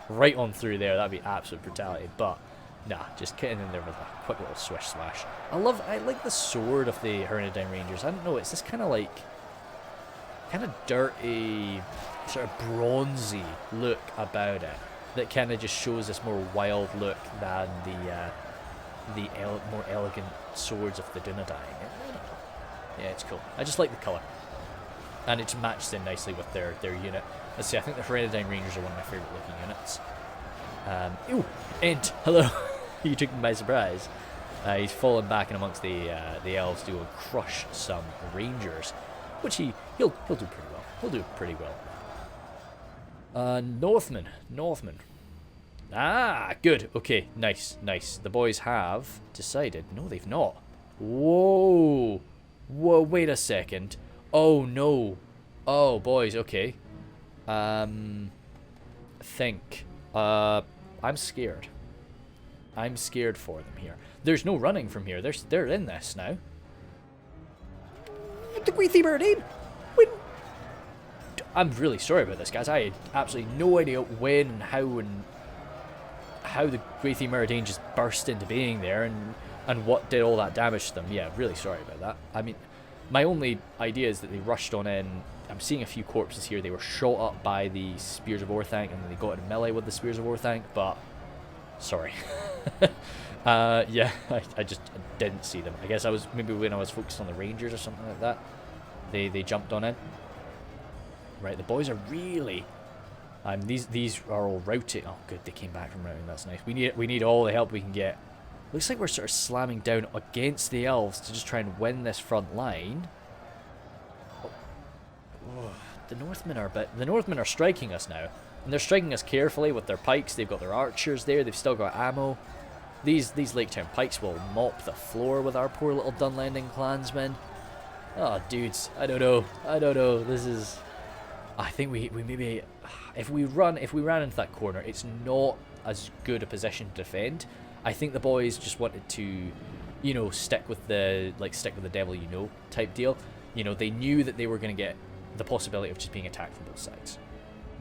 [SPEAKER 1] Right on through there, that'd be absolute brutality. But, nah, just getting in there with a quick little swish slash. I like the sword of the Hereditine Rangers. I don't know, it's this kind of like... kind of dirty, sort of bronzy look about it. That kind of just shows this more wild look than the more elegant swords of the Dunedain. Yeah, it's cool. I just like the colour. And it's matched in nicely with their unit. Let's see, I think the Hereditine Rangers are one of my favourite looking units. Ooh, Ent, hello. You took me by surprise. He's fallen back in amongst the elves to go and crush some rangers. Which he'll do pretty well. He'll do pretty well. Northmen. Ah, good. Okay, nice. The boys have decided. No, they've not. Whoa, wait a second. Oh, no. Oh, boys, okay. Think. I'm scared. I'm scared for them here. There's no running from here. They're in this now. The Greathy Myrdain! I'm really sorry about this, guys. I had absolutely no idea when and how the Greathy Myrdain just burst into being there and what did all that damage to them. Yeah, really sorry about that. I mean, my only idea is that they rushed on in. I'm seeing a few corpses here. They were shot up by the Spears of Orthanc and then they got in melee with the Spears of Orthanc, but sorry. Yeah, I just didn't see them. I guess I was maybe when I was focused on the Rangers or something like that. They jumped on in. Right, the boys are really... these are all routing. Oh, good, they came back from routing. That's nice. We need all the help we can get. Looks like we're sort of slamming down against the elves to just try and win this front line. Oh, the Northmen are striking us now, and they're striking us carefully with their pikes. They've got their archers there. They've still got ammo. These Lake Town pikes will mop the floor with our poor little Dunlanding clansmen. Oh, dudes, I don't know. This is... I think we maybe... If we ran into that corner, it's not as good a position to defend. I think the boys just wanted to, stick with the devil type deal. They knew that they were going to get the possibility of just being attacked from both sides.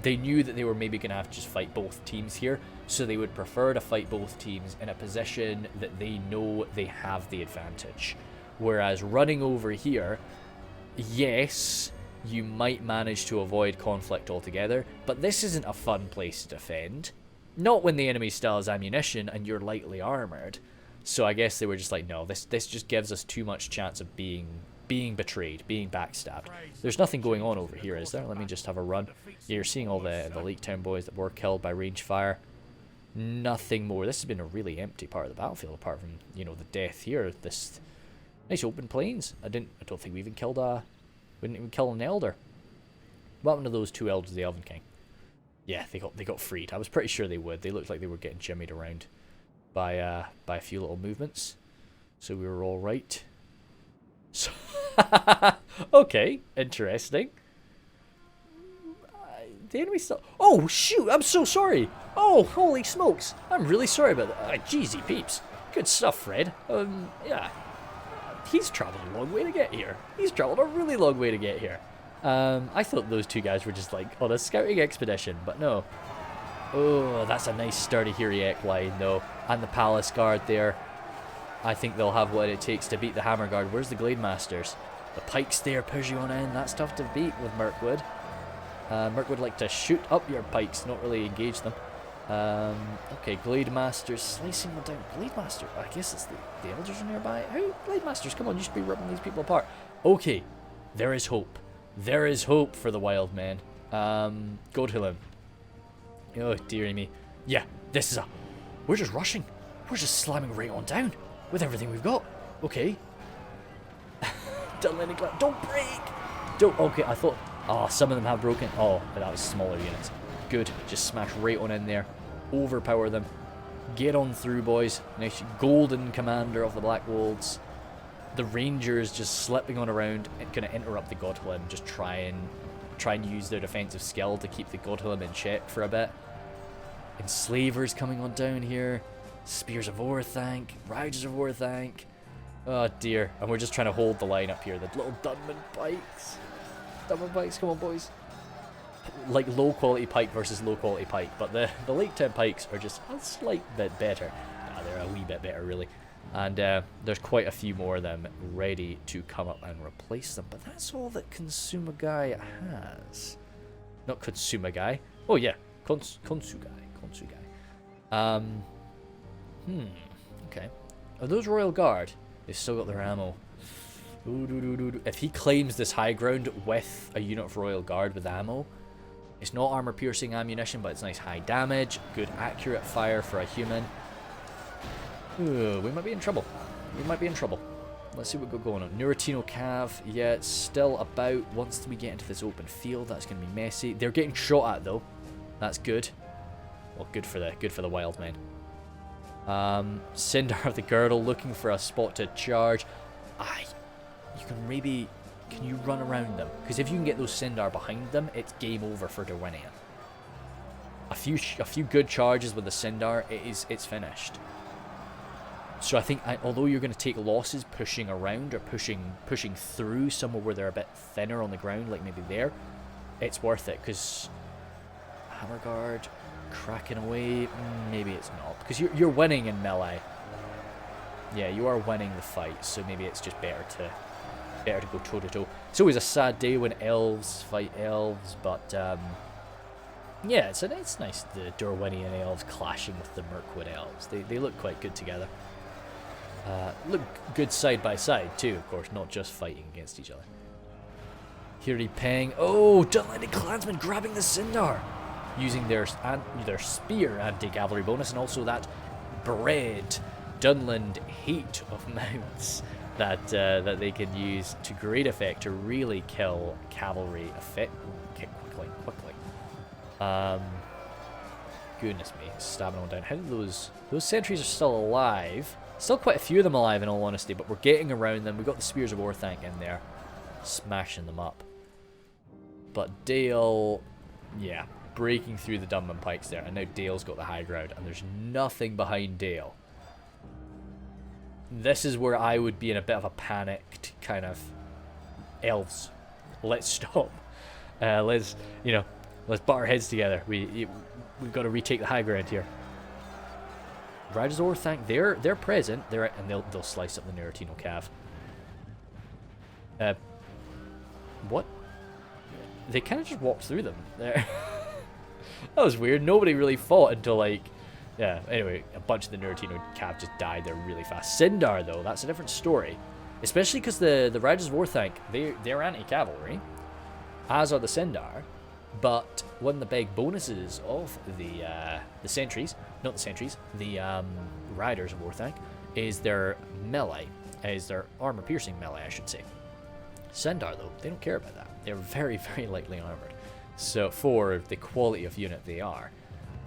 [SPEAKER 1] They knew that they were maybe going to have to just fight both teams here, so they would prefer to fight both teams in a position that they know they have the advantage. Whereas running over here, yes, you might manage to avoid conflict altogether, but this isn't a fun place to defend. Not when the enemy still has ammunition and you're lightly armoured. So I guess they were just like, no, this just gives us too much chance of being betrayed, being backstabbed. There's nothing going on over here, is there? Let me just have a run. Yeah, you're seeing all the Lake Town boys that were killed by range fire. Nothing more. This has been a really empty part of the battlefield, apart from, the death here. This nice open plains. I don't think we even killed we didn't even kill an elder. What happened to those two elders of the Elven King? Yeah, they got freed. I was pretty sure they would. They looked like they were getting jimmied around by a few little movements. So we were all right. So okay, interesting. The enemy still... Oh, shoot, I'm so sorry. Oh, holy smokes. I'm really sorry about that. Jeezy peeps. Good stuff, Fred. Yeah. He's travelled a long way to get here. He's travelled a really long way to get here. I thought those two guys were just like on a scouting expedition, but no. Oh, that's a nice sturdy Hiriek line though. And the Palace Guard there. I think they'll have what it takes to beat the Hammer Guard. Where's the Glade Masters? The pikes there push you on in. That's tough to beat with Mirkwood. Mirkwood like to shoot up your pikes, not really engage them. Okay, Glade Masters slicing them down. Glade Master, I guess it's the elders are nearby. How? Glade Masters, come on, you should be ripping these people apart. Okay, there is hope. There is hope for the Wildmen. Go to him. Oh, dearie me. Yeah, this is a... We're just rushing. We're just slamming right on down with everything we've got. Okay. Dunland, don't break! Don't... Okay, I thought... Oh, some of them have broken. Oh, but that was smaller units. Good. Just smash right on in there. Overpower them. Get on through, boys. Nice golden commander of the Black Wolves. The Rangers just slipping on around and going to interrupt the Godhlim. Just try and use their defensive skill to keep the Godhlim in check for a bit. Enslavers coming on down here. Spears of Orthanc. Riders of Orthanc. Oh dear. And we're just trying to hold the line up here. The little Dunman pikes. Dunman pikes, come on boys. Like low quality pike versus low quality pike. But the late 10 pikes are just a slight bit better. Nah, they're a wee bit better really. And there's quite a few more of them ready to come up and replace them. But that's all that Konsumagai has. Not Konsumagai. Oh yeah, Konsugai. Okay. Are those Royal Guard? They've still got their ammo. If he claims this high ground with a unit of Royal Guard with ammo, it's not armor piercing ammunition, but it's nice high damage, good accurate fire for a human. Ooh, we might be in trouble. Let's see what we've got going on. Nuritino Cav, yeah, it's still about. Once we get into this open field, that's going to be messy. They're getting shot at though. That's good. Well, good for the Wildmen. Sindar of the Girdle looking for a spot to charge. Can you run around them? Because if you can get those Sindar behind them, it's game over for Dorwinion. A few good charges with the Sindar, it's finished. So I think, although you're going to take losses pushing around or pushing through somewhere where they're a bit thinner on the ground, like maybe there, it's worth it because Hammerguard cracking away, maybe it's not because you're winning in melee. Yeah, you are winning the fight, so maybe it's just better to go toe to toe. It's always a sad day when elves fight elves, but yeah, it's nice the Dorwinion elves clashing with the Mirkwood elves. They look quite good together. Look good side by side too, of course, not just fighting against each other. Hiri Peng. Oh, Dunland clansmen grabbing the Sindar, using their spear anti-cavalry bonus, and also that bread Dunland hate of mounts that they can use to great effect to really kill cavalry effect. Okay, quickly. Goodness me, stabbing on down. How do those sentries are still alive? Still quite a few of them alive in all honesty, but we're getting around them. We've got the Spears of Orthanc in there, smashing them up. But Dale, yeah, breaking through the Dunman pikes there, and now Dale's got the high ground, and there's nothing behind Dale. This is where I would be in a bit of a panicked kind of, elves, let's stop. Let's butt our heads together. We've got to retake the high ground here. Riders of Orthanc, they're present. And they'll slice up the Nuritino Cav. What? They kind of just walked through them there. That was weird. Nobody really fought until like, yeah. Anyway, a bunch of the Nuritino Cav just died there really fast. Sindar though, that's a different story. Especially because the Riders of Orthanc, they're anti-cavalry, as are the Sindar. But one of the big bonuses of the sentries, not the sentries, the Riders of Orthanc, is their melee, is their armor-piercing melee, I should say. Sindar, though, they don't care about that. They're very, very lightly armored. So for the quality of unit they are,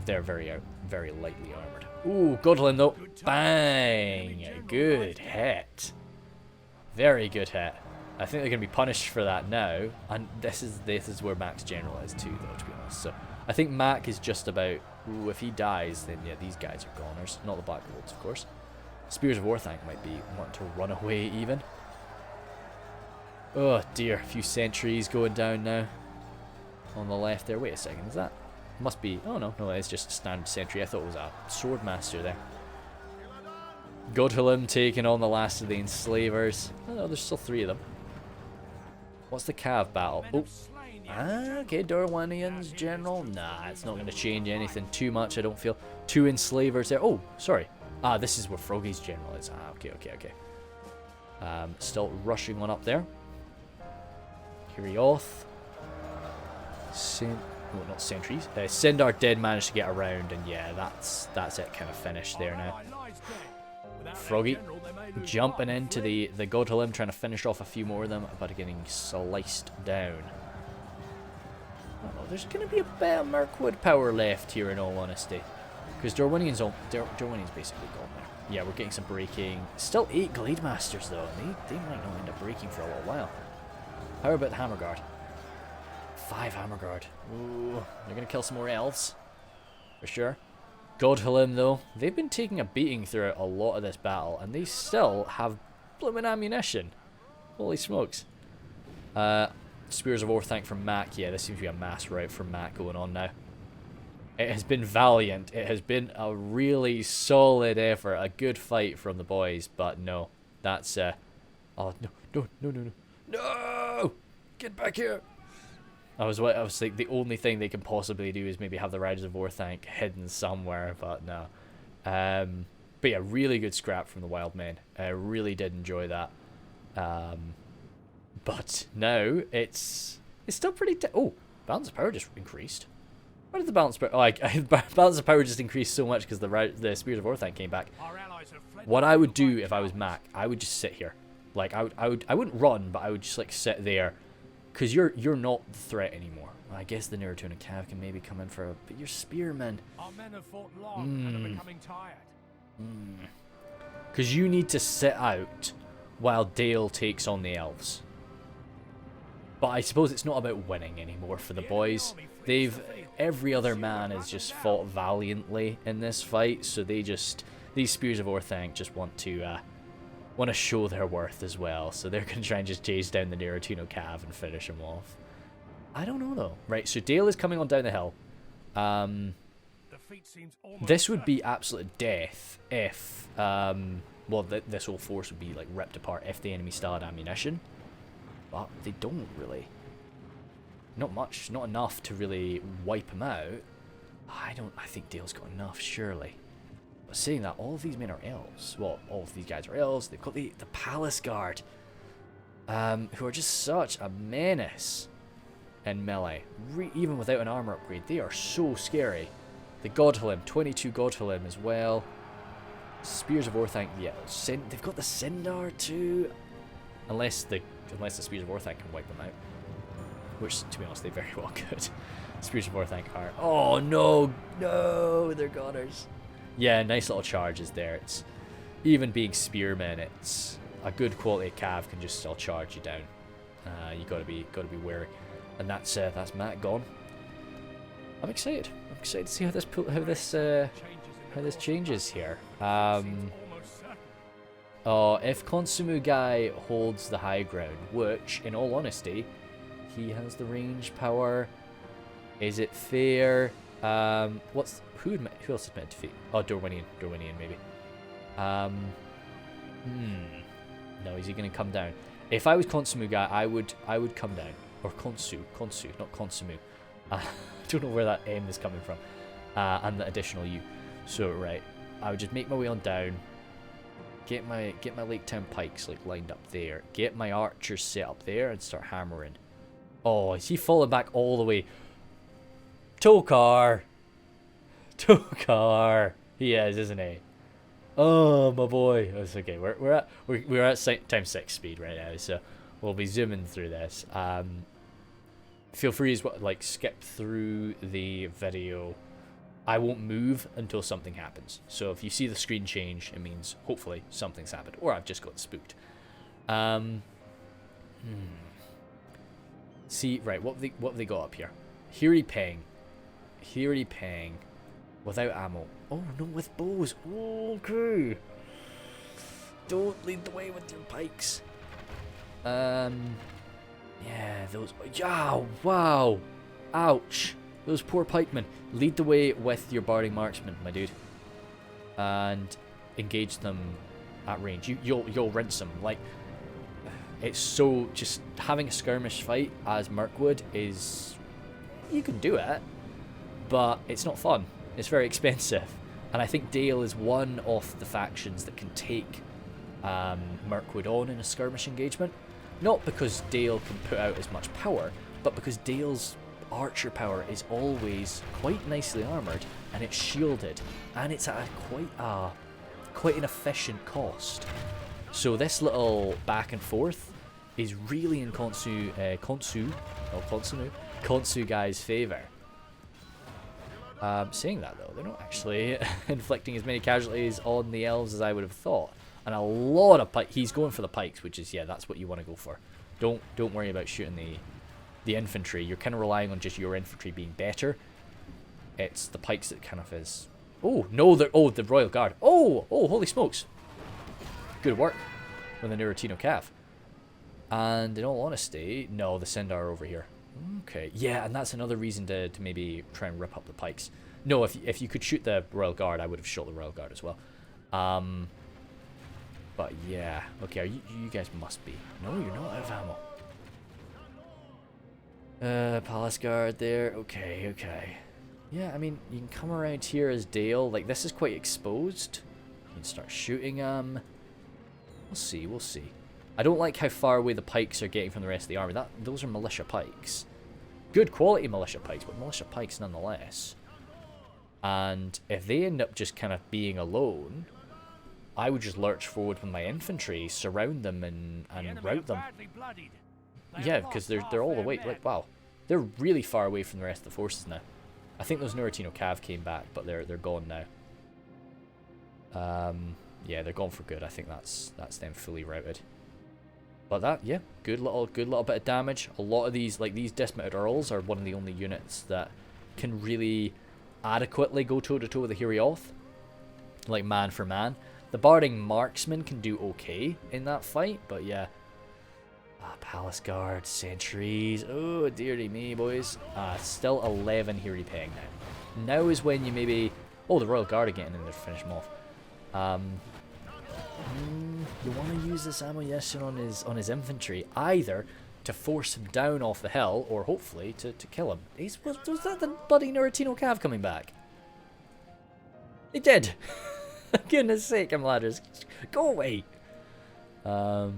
[SPEAKER 1] they're very, very lightly armored. Ooh, Godlin, though. Bang! Good hit. Very good hit. I think they're going to be punished for that now, and this is where Mac's general is too, though, to be honest. So I think Mac is just about, ooh, if he dies, then yeah, these guys are goners. Not the Black Wolves, of course. Spears of Orthanc might be wanting to run away even. Oh dear, a few sentries going down now. On the left there. Wait a second, is that? Must be, oh no, it's just a standard sentry. I thought it was a swordmaster there. Godhlim taking on the last of the enslavers. Oh no, there's still 3 of them. What's the Cav battle? Oh, okay, Dorwinion's general. Nah, it's not going to change anything too much, I don't feel. 2 enslavers there. Oh, sorry. This is where Froggy's general is. Okay. Still rushing one up there. Hirioth. Well, not sentries. Sindar did manage to get around, and yeah, that's it, kind of finished there now. Froggy jumping into the Godhalim, trying to finish off a few more of them, but getting sliced down. Oh, there's going to be a bit of Mirkwood power left here, in all honesty, because Dorwinion's basically gone there. Yeah, we're getting some breaking. Still 8 Glade Masters though, and they might not end up breaking for a little while. How about the Hammer Guard? 5 Hammer Guard. Ooh, they're going to kill some more elves. For sure. Godhalim, though, they've been taking a beating throughout a lot of this battle, and they still have blooming ammunition. Holy smokes. Spears of Orthanc from Mac. Yeah, this seems to be a mass rout from Mac going on now. It has been valiant. It has been a really solid effort. A good fight from the boys, but no. That's, oh, no. No! Get back here! I was like, the only thing they can possibly do is maybe have the Riders of Orthanc hidden somewhere, but no. But yeah, really good scrap from the Wildmen. I really did enjoy that. But now it's still pretty. Oh, balance of power just increased. Why did the balance power? Oh, balance of power just increased so much because the Spears of Orthanc came back. What I would do if I was Mac, I would just sit here. Like I wouldn't run, but I would just like sit there. Because you're not the threat anymore. Well, I guess the Neratuna Cav can maybe come in for a... But you're spearmen.
[SPEAKER 2] Our men have fought long and are becoming tired.
[SPEAKER 1] Because you need to sit out while Dale takes on the elves. But I suppose it's not about winning anymore for the boys. Every other man has just fought valiantly in this fight, so these Spears of Orthanc just want to show their worth as well, so they're going to try and just chase down the Neratuna Cav and finish him off. I don't know though. Right, so Dale is coming on down the hill. This would be absolute death if, well, this whole force would be like ripped apart if the enemy still had ammunition. But they don't really. Not much, not enough to really wipe him out. I think Dale's got enough, surely. Saying that, all of these men are elves. Well, all of these guys are elves. They've got the Palace Guard, who are just such a menace in melee. Even without an armor upgrade, they are so scary. The Godhalim, 22 Godhalim as well. Spears of Orthanc, yeah. They've got the Sindar too. Unless the Spears of Orthanc can wipe them out. Which, to be honest, they very well could. Spears of Orthanc are... Oh, no! No! They're goners. Yeah, nice little charges there. It's even being spearmen, it's a good quality cav can just still charge you down. You gotta be wary. And that's Matt gone. I'm excited. I'm excited to see how this changes here. If Konsumu Guy holds the high ground, which, in all honesty, he has the range power. Is it fair? Who else is meant to defeat? Oh, Dorwinion maybe. No, is he going to come down? If I was Konsumu Guy, I would come down. Or Konsu, not Konsumu. I don't know where that M is coming from. And the additional U. So right, I would just make my way on down. Get my Lake Town pikes like lined up there. Get my archers set up there and start hammering. Oh, is he falling back all the way? Tokar. He is, isn't he? Oh, my boy. It's okay. We're at times 6 speed right now, so we'll be zooming through this. Feel free to skip through the video. I won't move until something happens. So if you see the screen change, it means hopefully something's happened, or I've just got spooked. See, right, what have they got up here? Hiri Peng. Without ammo. Oh, no, with bows. Oh, okay. Don't lead the way with your pikes. Yeah, those... Yeah, wow. Ouch. Those poor pikemen. Lead the way with your barding marksmen, my dude. And engage them at range. You'll rinse them. Like, it's so... Just having a skirmish fight as Mirkwood is... You can do it, but it's not fun. It's very expensive. And I think Dale is one of the factions that can take Mirkwood on in a skirmish engagement. Not because Dale can put out as much power, but because Dale's archer power is always quite nicely armoured, and it's shielded, and it's at quite an efficient cost. So this little back and forth is really in Khonsu guy's favour. Saying that though, they're not actually inflicting as many casualties on the elves as I would have thought, and a lot of he's going for the pikes, which is, yeah, that's what you want to go for. Don't worry about shooting the infantry. You're kind of relying on just your infantry being better. It's the pikes that kind of is. Oh no, the Royal Guard. Oh, holy smokes! Good work with the Nuritino Cav. And in all honesty, no, the Sindar over here. Okay, yeah, and that's another reason to maybe try and rip up the pikes. No, if you could shoot the Royal Guard, I would have shot the Royal Guard as well. But yeah, okay, you guys must be. No, you're not out of ammo. Palace Guard there. Okay. Yeah, I mean, you can come around here as Dale. Like, this is quite exposed. You can start shooting them. We'll see. I don't like how far away the pikes are getting from the rest of the army. Those are militia pikes. Good quality militia pikes, but militia pikes nonetheless. And if they end up just kind of being alone, I would just lurch forward with my infantry, surround them, and rout them. Yeah, because they're all the way. Like, wow, they're really far away from the rest of the forces now. I think those Nuritino Cav came back, but they're gone now. Yeah, they're gone for good. I think that's them fully routed. But that, yeah, good little bit of damage. A lot of these, like these dismounted Earls, are one of the only units that can really adequately go toe to toe with the Hirioth, like man for man. The Barding Marksman can do okay in that fight, but yeah. Palace Guard, sentries. Oh, dearie me, boys. Still 11 here repaying now. Now is when you maybe. Oh, the Royal Guard are getting in there to finish him off. You want to use this ammunition on his infantry, either to force him down off the hill, or hopefully to kill him. Was that the bloody Nuritino Cav coming back? He did. For goodness sake, Imladris, go away. Yeah.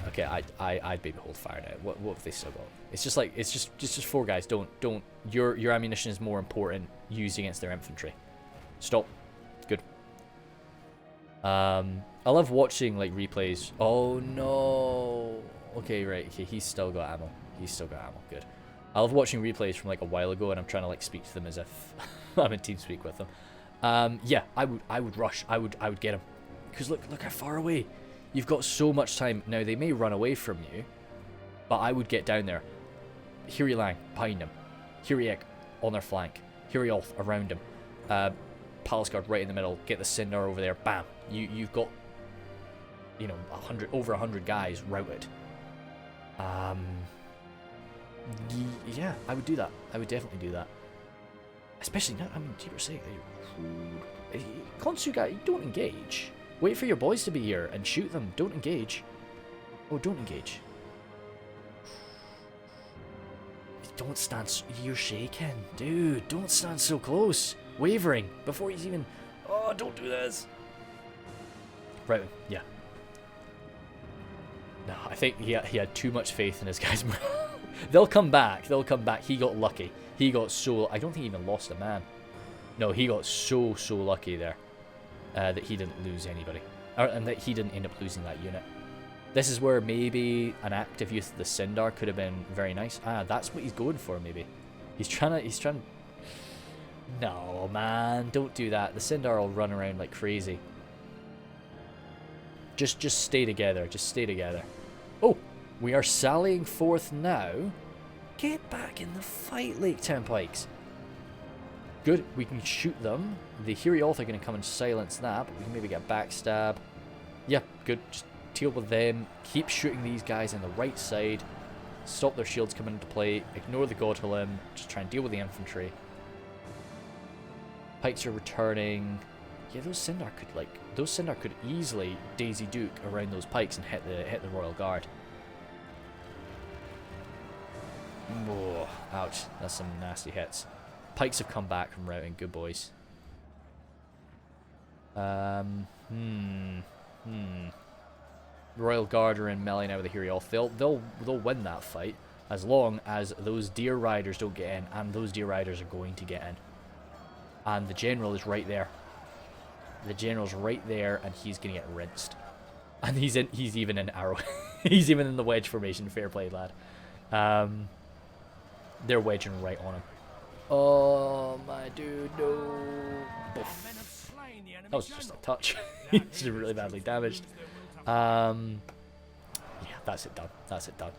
[SPEAKER 1] Okay. I'd maybe hold fire now. What have they still got? It's just 4 guys. Don't. Your ammunition is more important used against their infantry. Stop. Good. I love watching like replays. Oh no. Okay, right. Okay, he's still got ammo. Good. I love watching replays from like a while ago, and I'm trying to like speak to them as if I'm in TeamSpeak with them. Yeah, I would rush. I would get him, because look how far away. You've got so much time. Now they may run away from you, but I would get down there. Hiri Lang behind him. Hiriek on their flank. Hirioth around him. Palace Guard right in the middle. Get the Sindar over there. Bam. You've got, you know, over 100 guys routed. Yeah, I would do that. I would definitely do that. Especially now. I mean, keep your sake. Konsuga, you don't engage. Wait for your boys to be here and shoot them. Don't engage. Oh, don't engage. Don't stand. You're shaking, dude. Don't stand so close. Wavering before he's even. Oh, don't do this. Right. Yeah. No, I think he had too much faith in his guys. They'll come back. He got lucky. He got so. I don't think he even lost a man. No, he got so lucky there that he didn't lose anybody, and that he didn't end up losing that unit. This is where maybe an active use of the Sindar could have been very nice. That's what he's going for. Maybe he's trying. No, man, don't do that. The Sindar will run around like crazy. Just stay together. Just stay together. Oh, we are sallying forth now. Get back in the fight, Lake Town Pikes. Good, we can shoot them. The Hirioth are going to come and silence that, but we can maybe get backstab. Yeah, good. Just deal with them. Keep shooting these guys on the right side. Stop their shields coming into play. Ignore the Godhalim. Just try and deal with the infantry. Pikes are returning. Yeah, those Sindar could easily Daisy Duke around those pikes and hit the Royal Guard. Oh, ouch. That's some nasty hits. Pikes have come back from routing. Good boys. Royal Guard are in melee now with the Hero. They'll win that fight as long as those deer riders don't get in, and those deer riders are going to get in. And the general is right there. The general's right there, and he's gonna get rinsed. And he's even in arrow. He's even in the wedge formation. Fair play, lad. They're wedging right on him. Oh my dude, no. That was just a touch. He's really badly damaged. Yeah, that's it done. That's it done.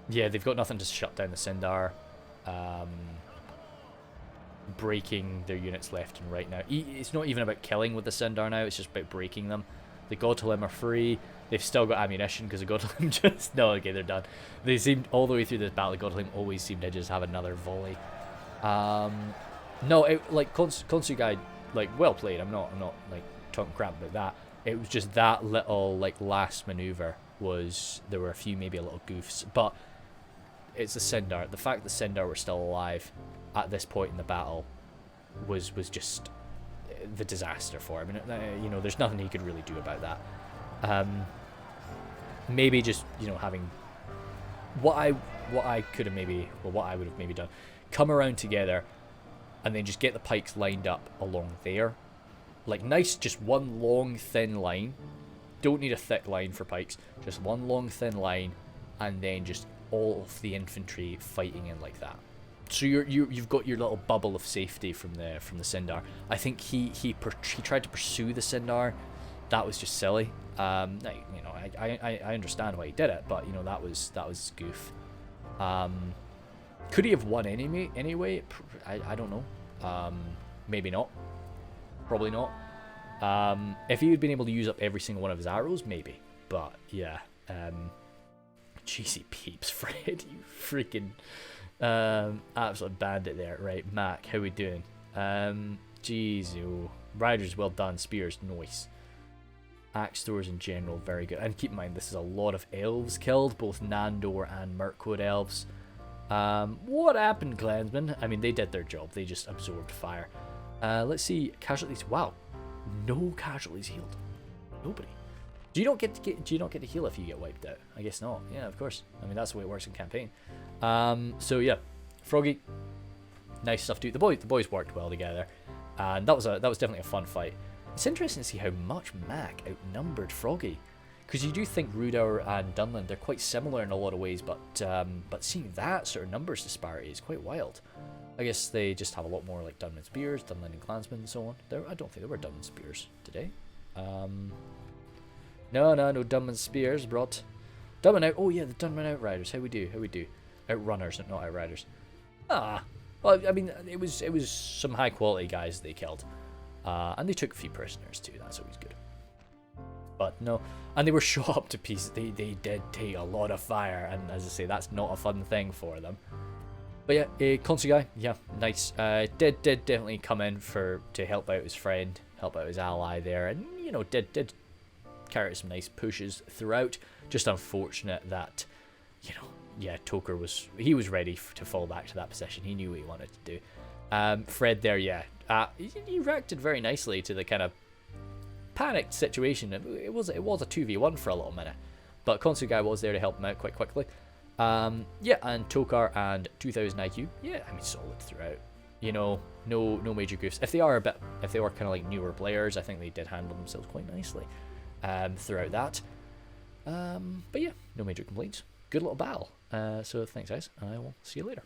[SPEAKER 1] Yeah, they've got nothing to shut down the Sindar. Breaking their units left and right now. It's not even about killing with the Sindar now, it's just about breaking them. The Gotalim are free. They've still got ammunition because the Gotalim just... No, okay, they're done. They seemed, all the way through this battle, the Gotalim always seem to just have another volley. No, like, Konsugai, like, well played. I'm not, like, talking crap about that. It was just that little, like, last maneuver was... There were a few, maybe a little goofs. But it's the Sindar. The fact that Sindar were still alive at this point in the battle was just the disaster for him. You know, there's nothing he could really do about that. Maybe just, you know, having what I could have maybe, or what I would have maybe done, come around together and then just get the pikes lined up along there, like nice, just one long thin line. Don't need a thick line for pikes, just one long thin line, and then just all of the infantry fighting in like that. So you've got your little bubble of safety from the Sindar. I think he tried to pursue the Sindar. That was just silly. You know, I understand why he did it, but you know, that was goof. Could he have won anyway? I don't know. Maybe not. Probably not. If he had been able to use up every single one of his arrows, maybe. But yeah. Jeez, peeps, Fred, you freaking absolute bandit there. Right, Mac, how we doing? Jeez, oh. Riders, well done. Spears, nice. Axe throwers in general, very good. And keep in mind, this is a lot of elves killed, both Nandor and Mirkwood elves. What happened, clansmen? I mean, they did their job. They just absorbed fire. Let's see, casualties. Wow, no casualties healed. Nobody. Do you not get to heal if you get wiped out? I guess not. Yeah, of course. I mean, that's the way it works in campaign. So yeah, Froggy, nice stuff too. The boys worked well together, and that was definitely a fun fight. It's interesting to see how much Mac outnumbered Froggy, because you do think Rhudaur and Dunland, they're quite similar in a lot of ways, but seeing that sort of numbers disparity is quite wild. I guess they just have a lot more like Dunland spears, Dunland and clansmen, and so on. I don't think there were Dunland spears today. No Dunland spears brought. Dunland out. Oh yeah, the Dunland Outriders. How we do? Outrunners, not Outriders. Well, I mean, it was some high quality guys they killed. And they took a few prisoners too, that's always good. But no, and they were shot up to pieces. They did take a lot of fire, and as I say, that's not a fun thing for them. But yeah, Konsugai, yeah, nice. Did definitely come in to help out his friend, help out his ally there, and you know, did carry out some nice pushes throughout. Just unfortunate that, you know, yeah, Toker was ready to fall back to that position. He knew what he wanted to do. Fred there, yeah. He reacted very nicely to the kind of panicked situation. It was a 2v1 for a little minute, but Konsugai was there to help him out quite quickly. Yeah, and Tokar and 2000 IQ, yeah, I mean, solid throughout. You know, no major goofs. If they were kind of like newer players, I think they did handle themselves quite nicely throughout that. But yeah, no major complaints. Good little battle. So thanks, guys. I will see you later.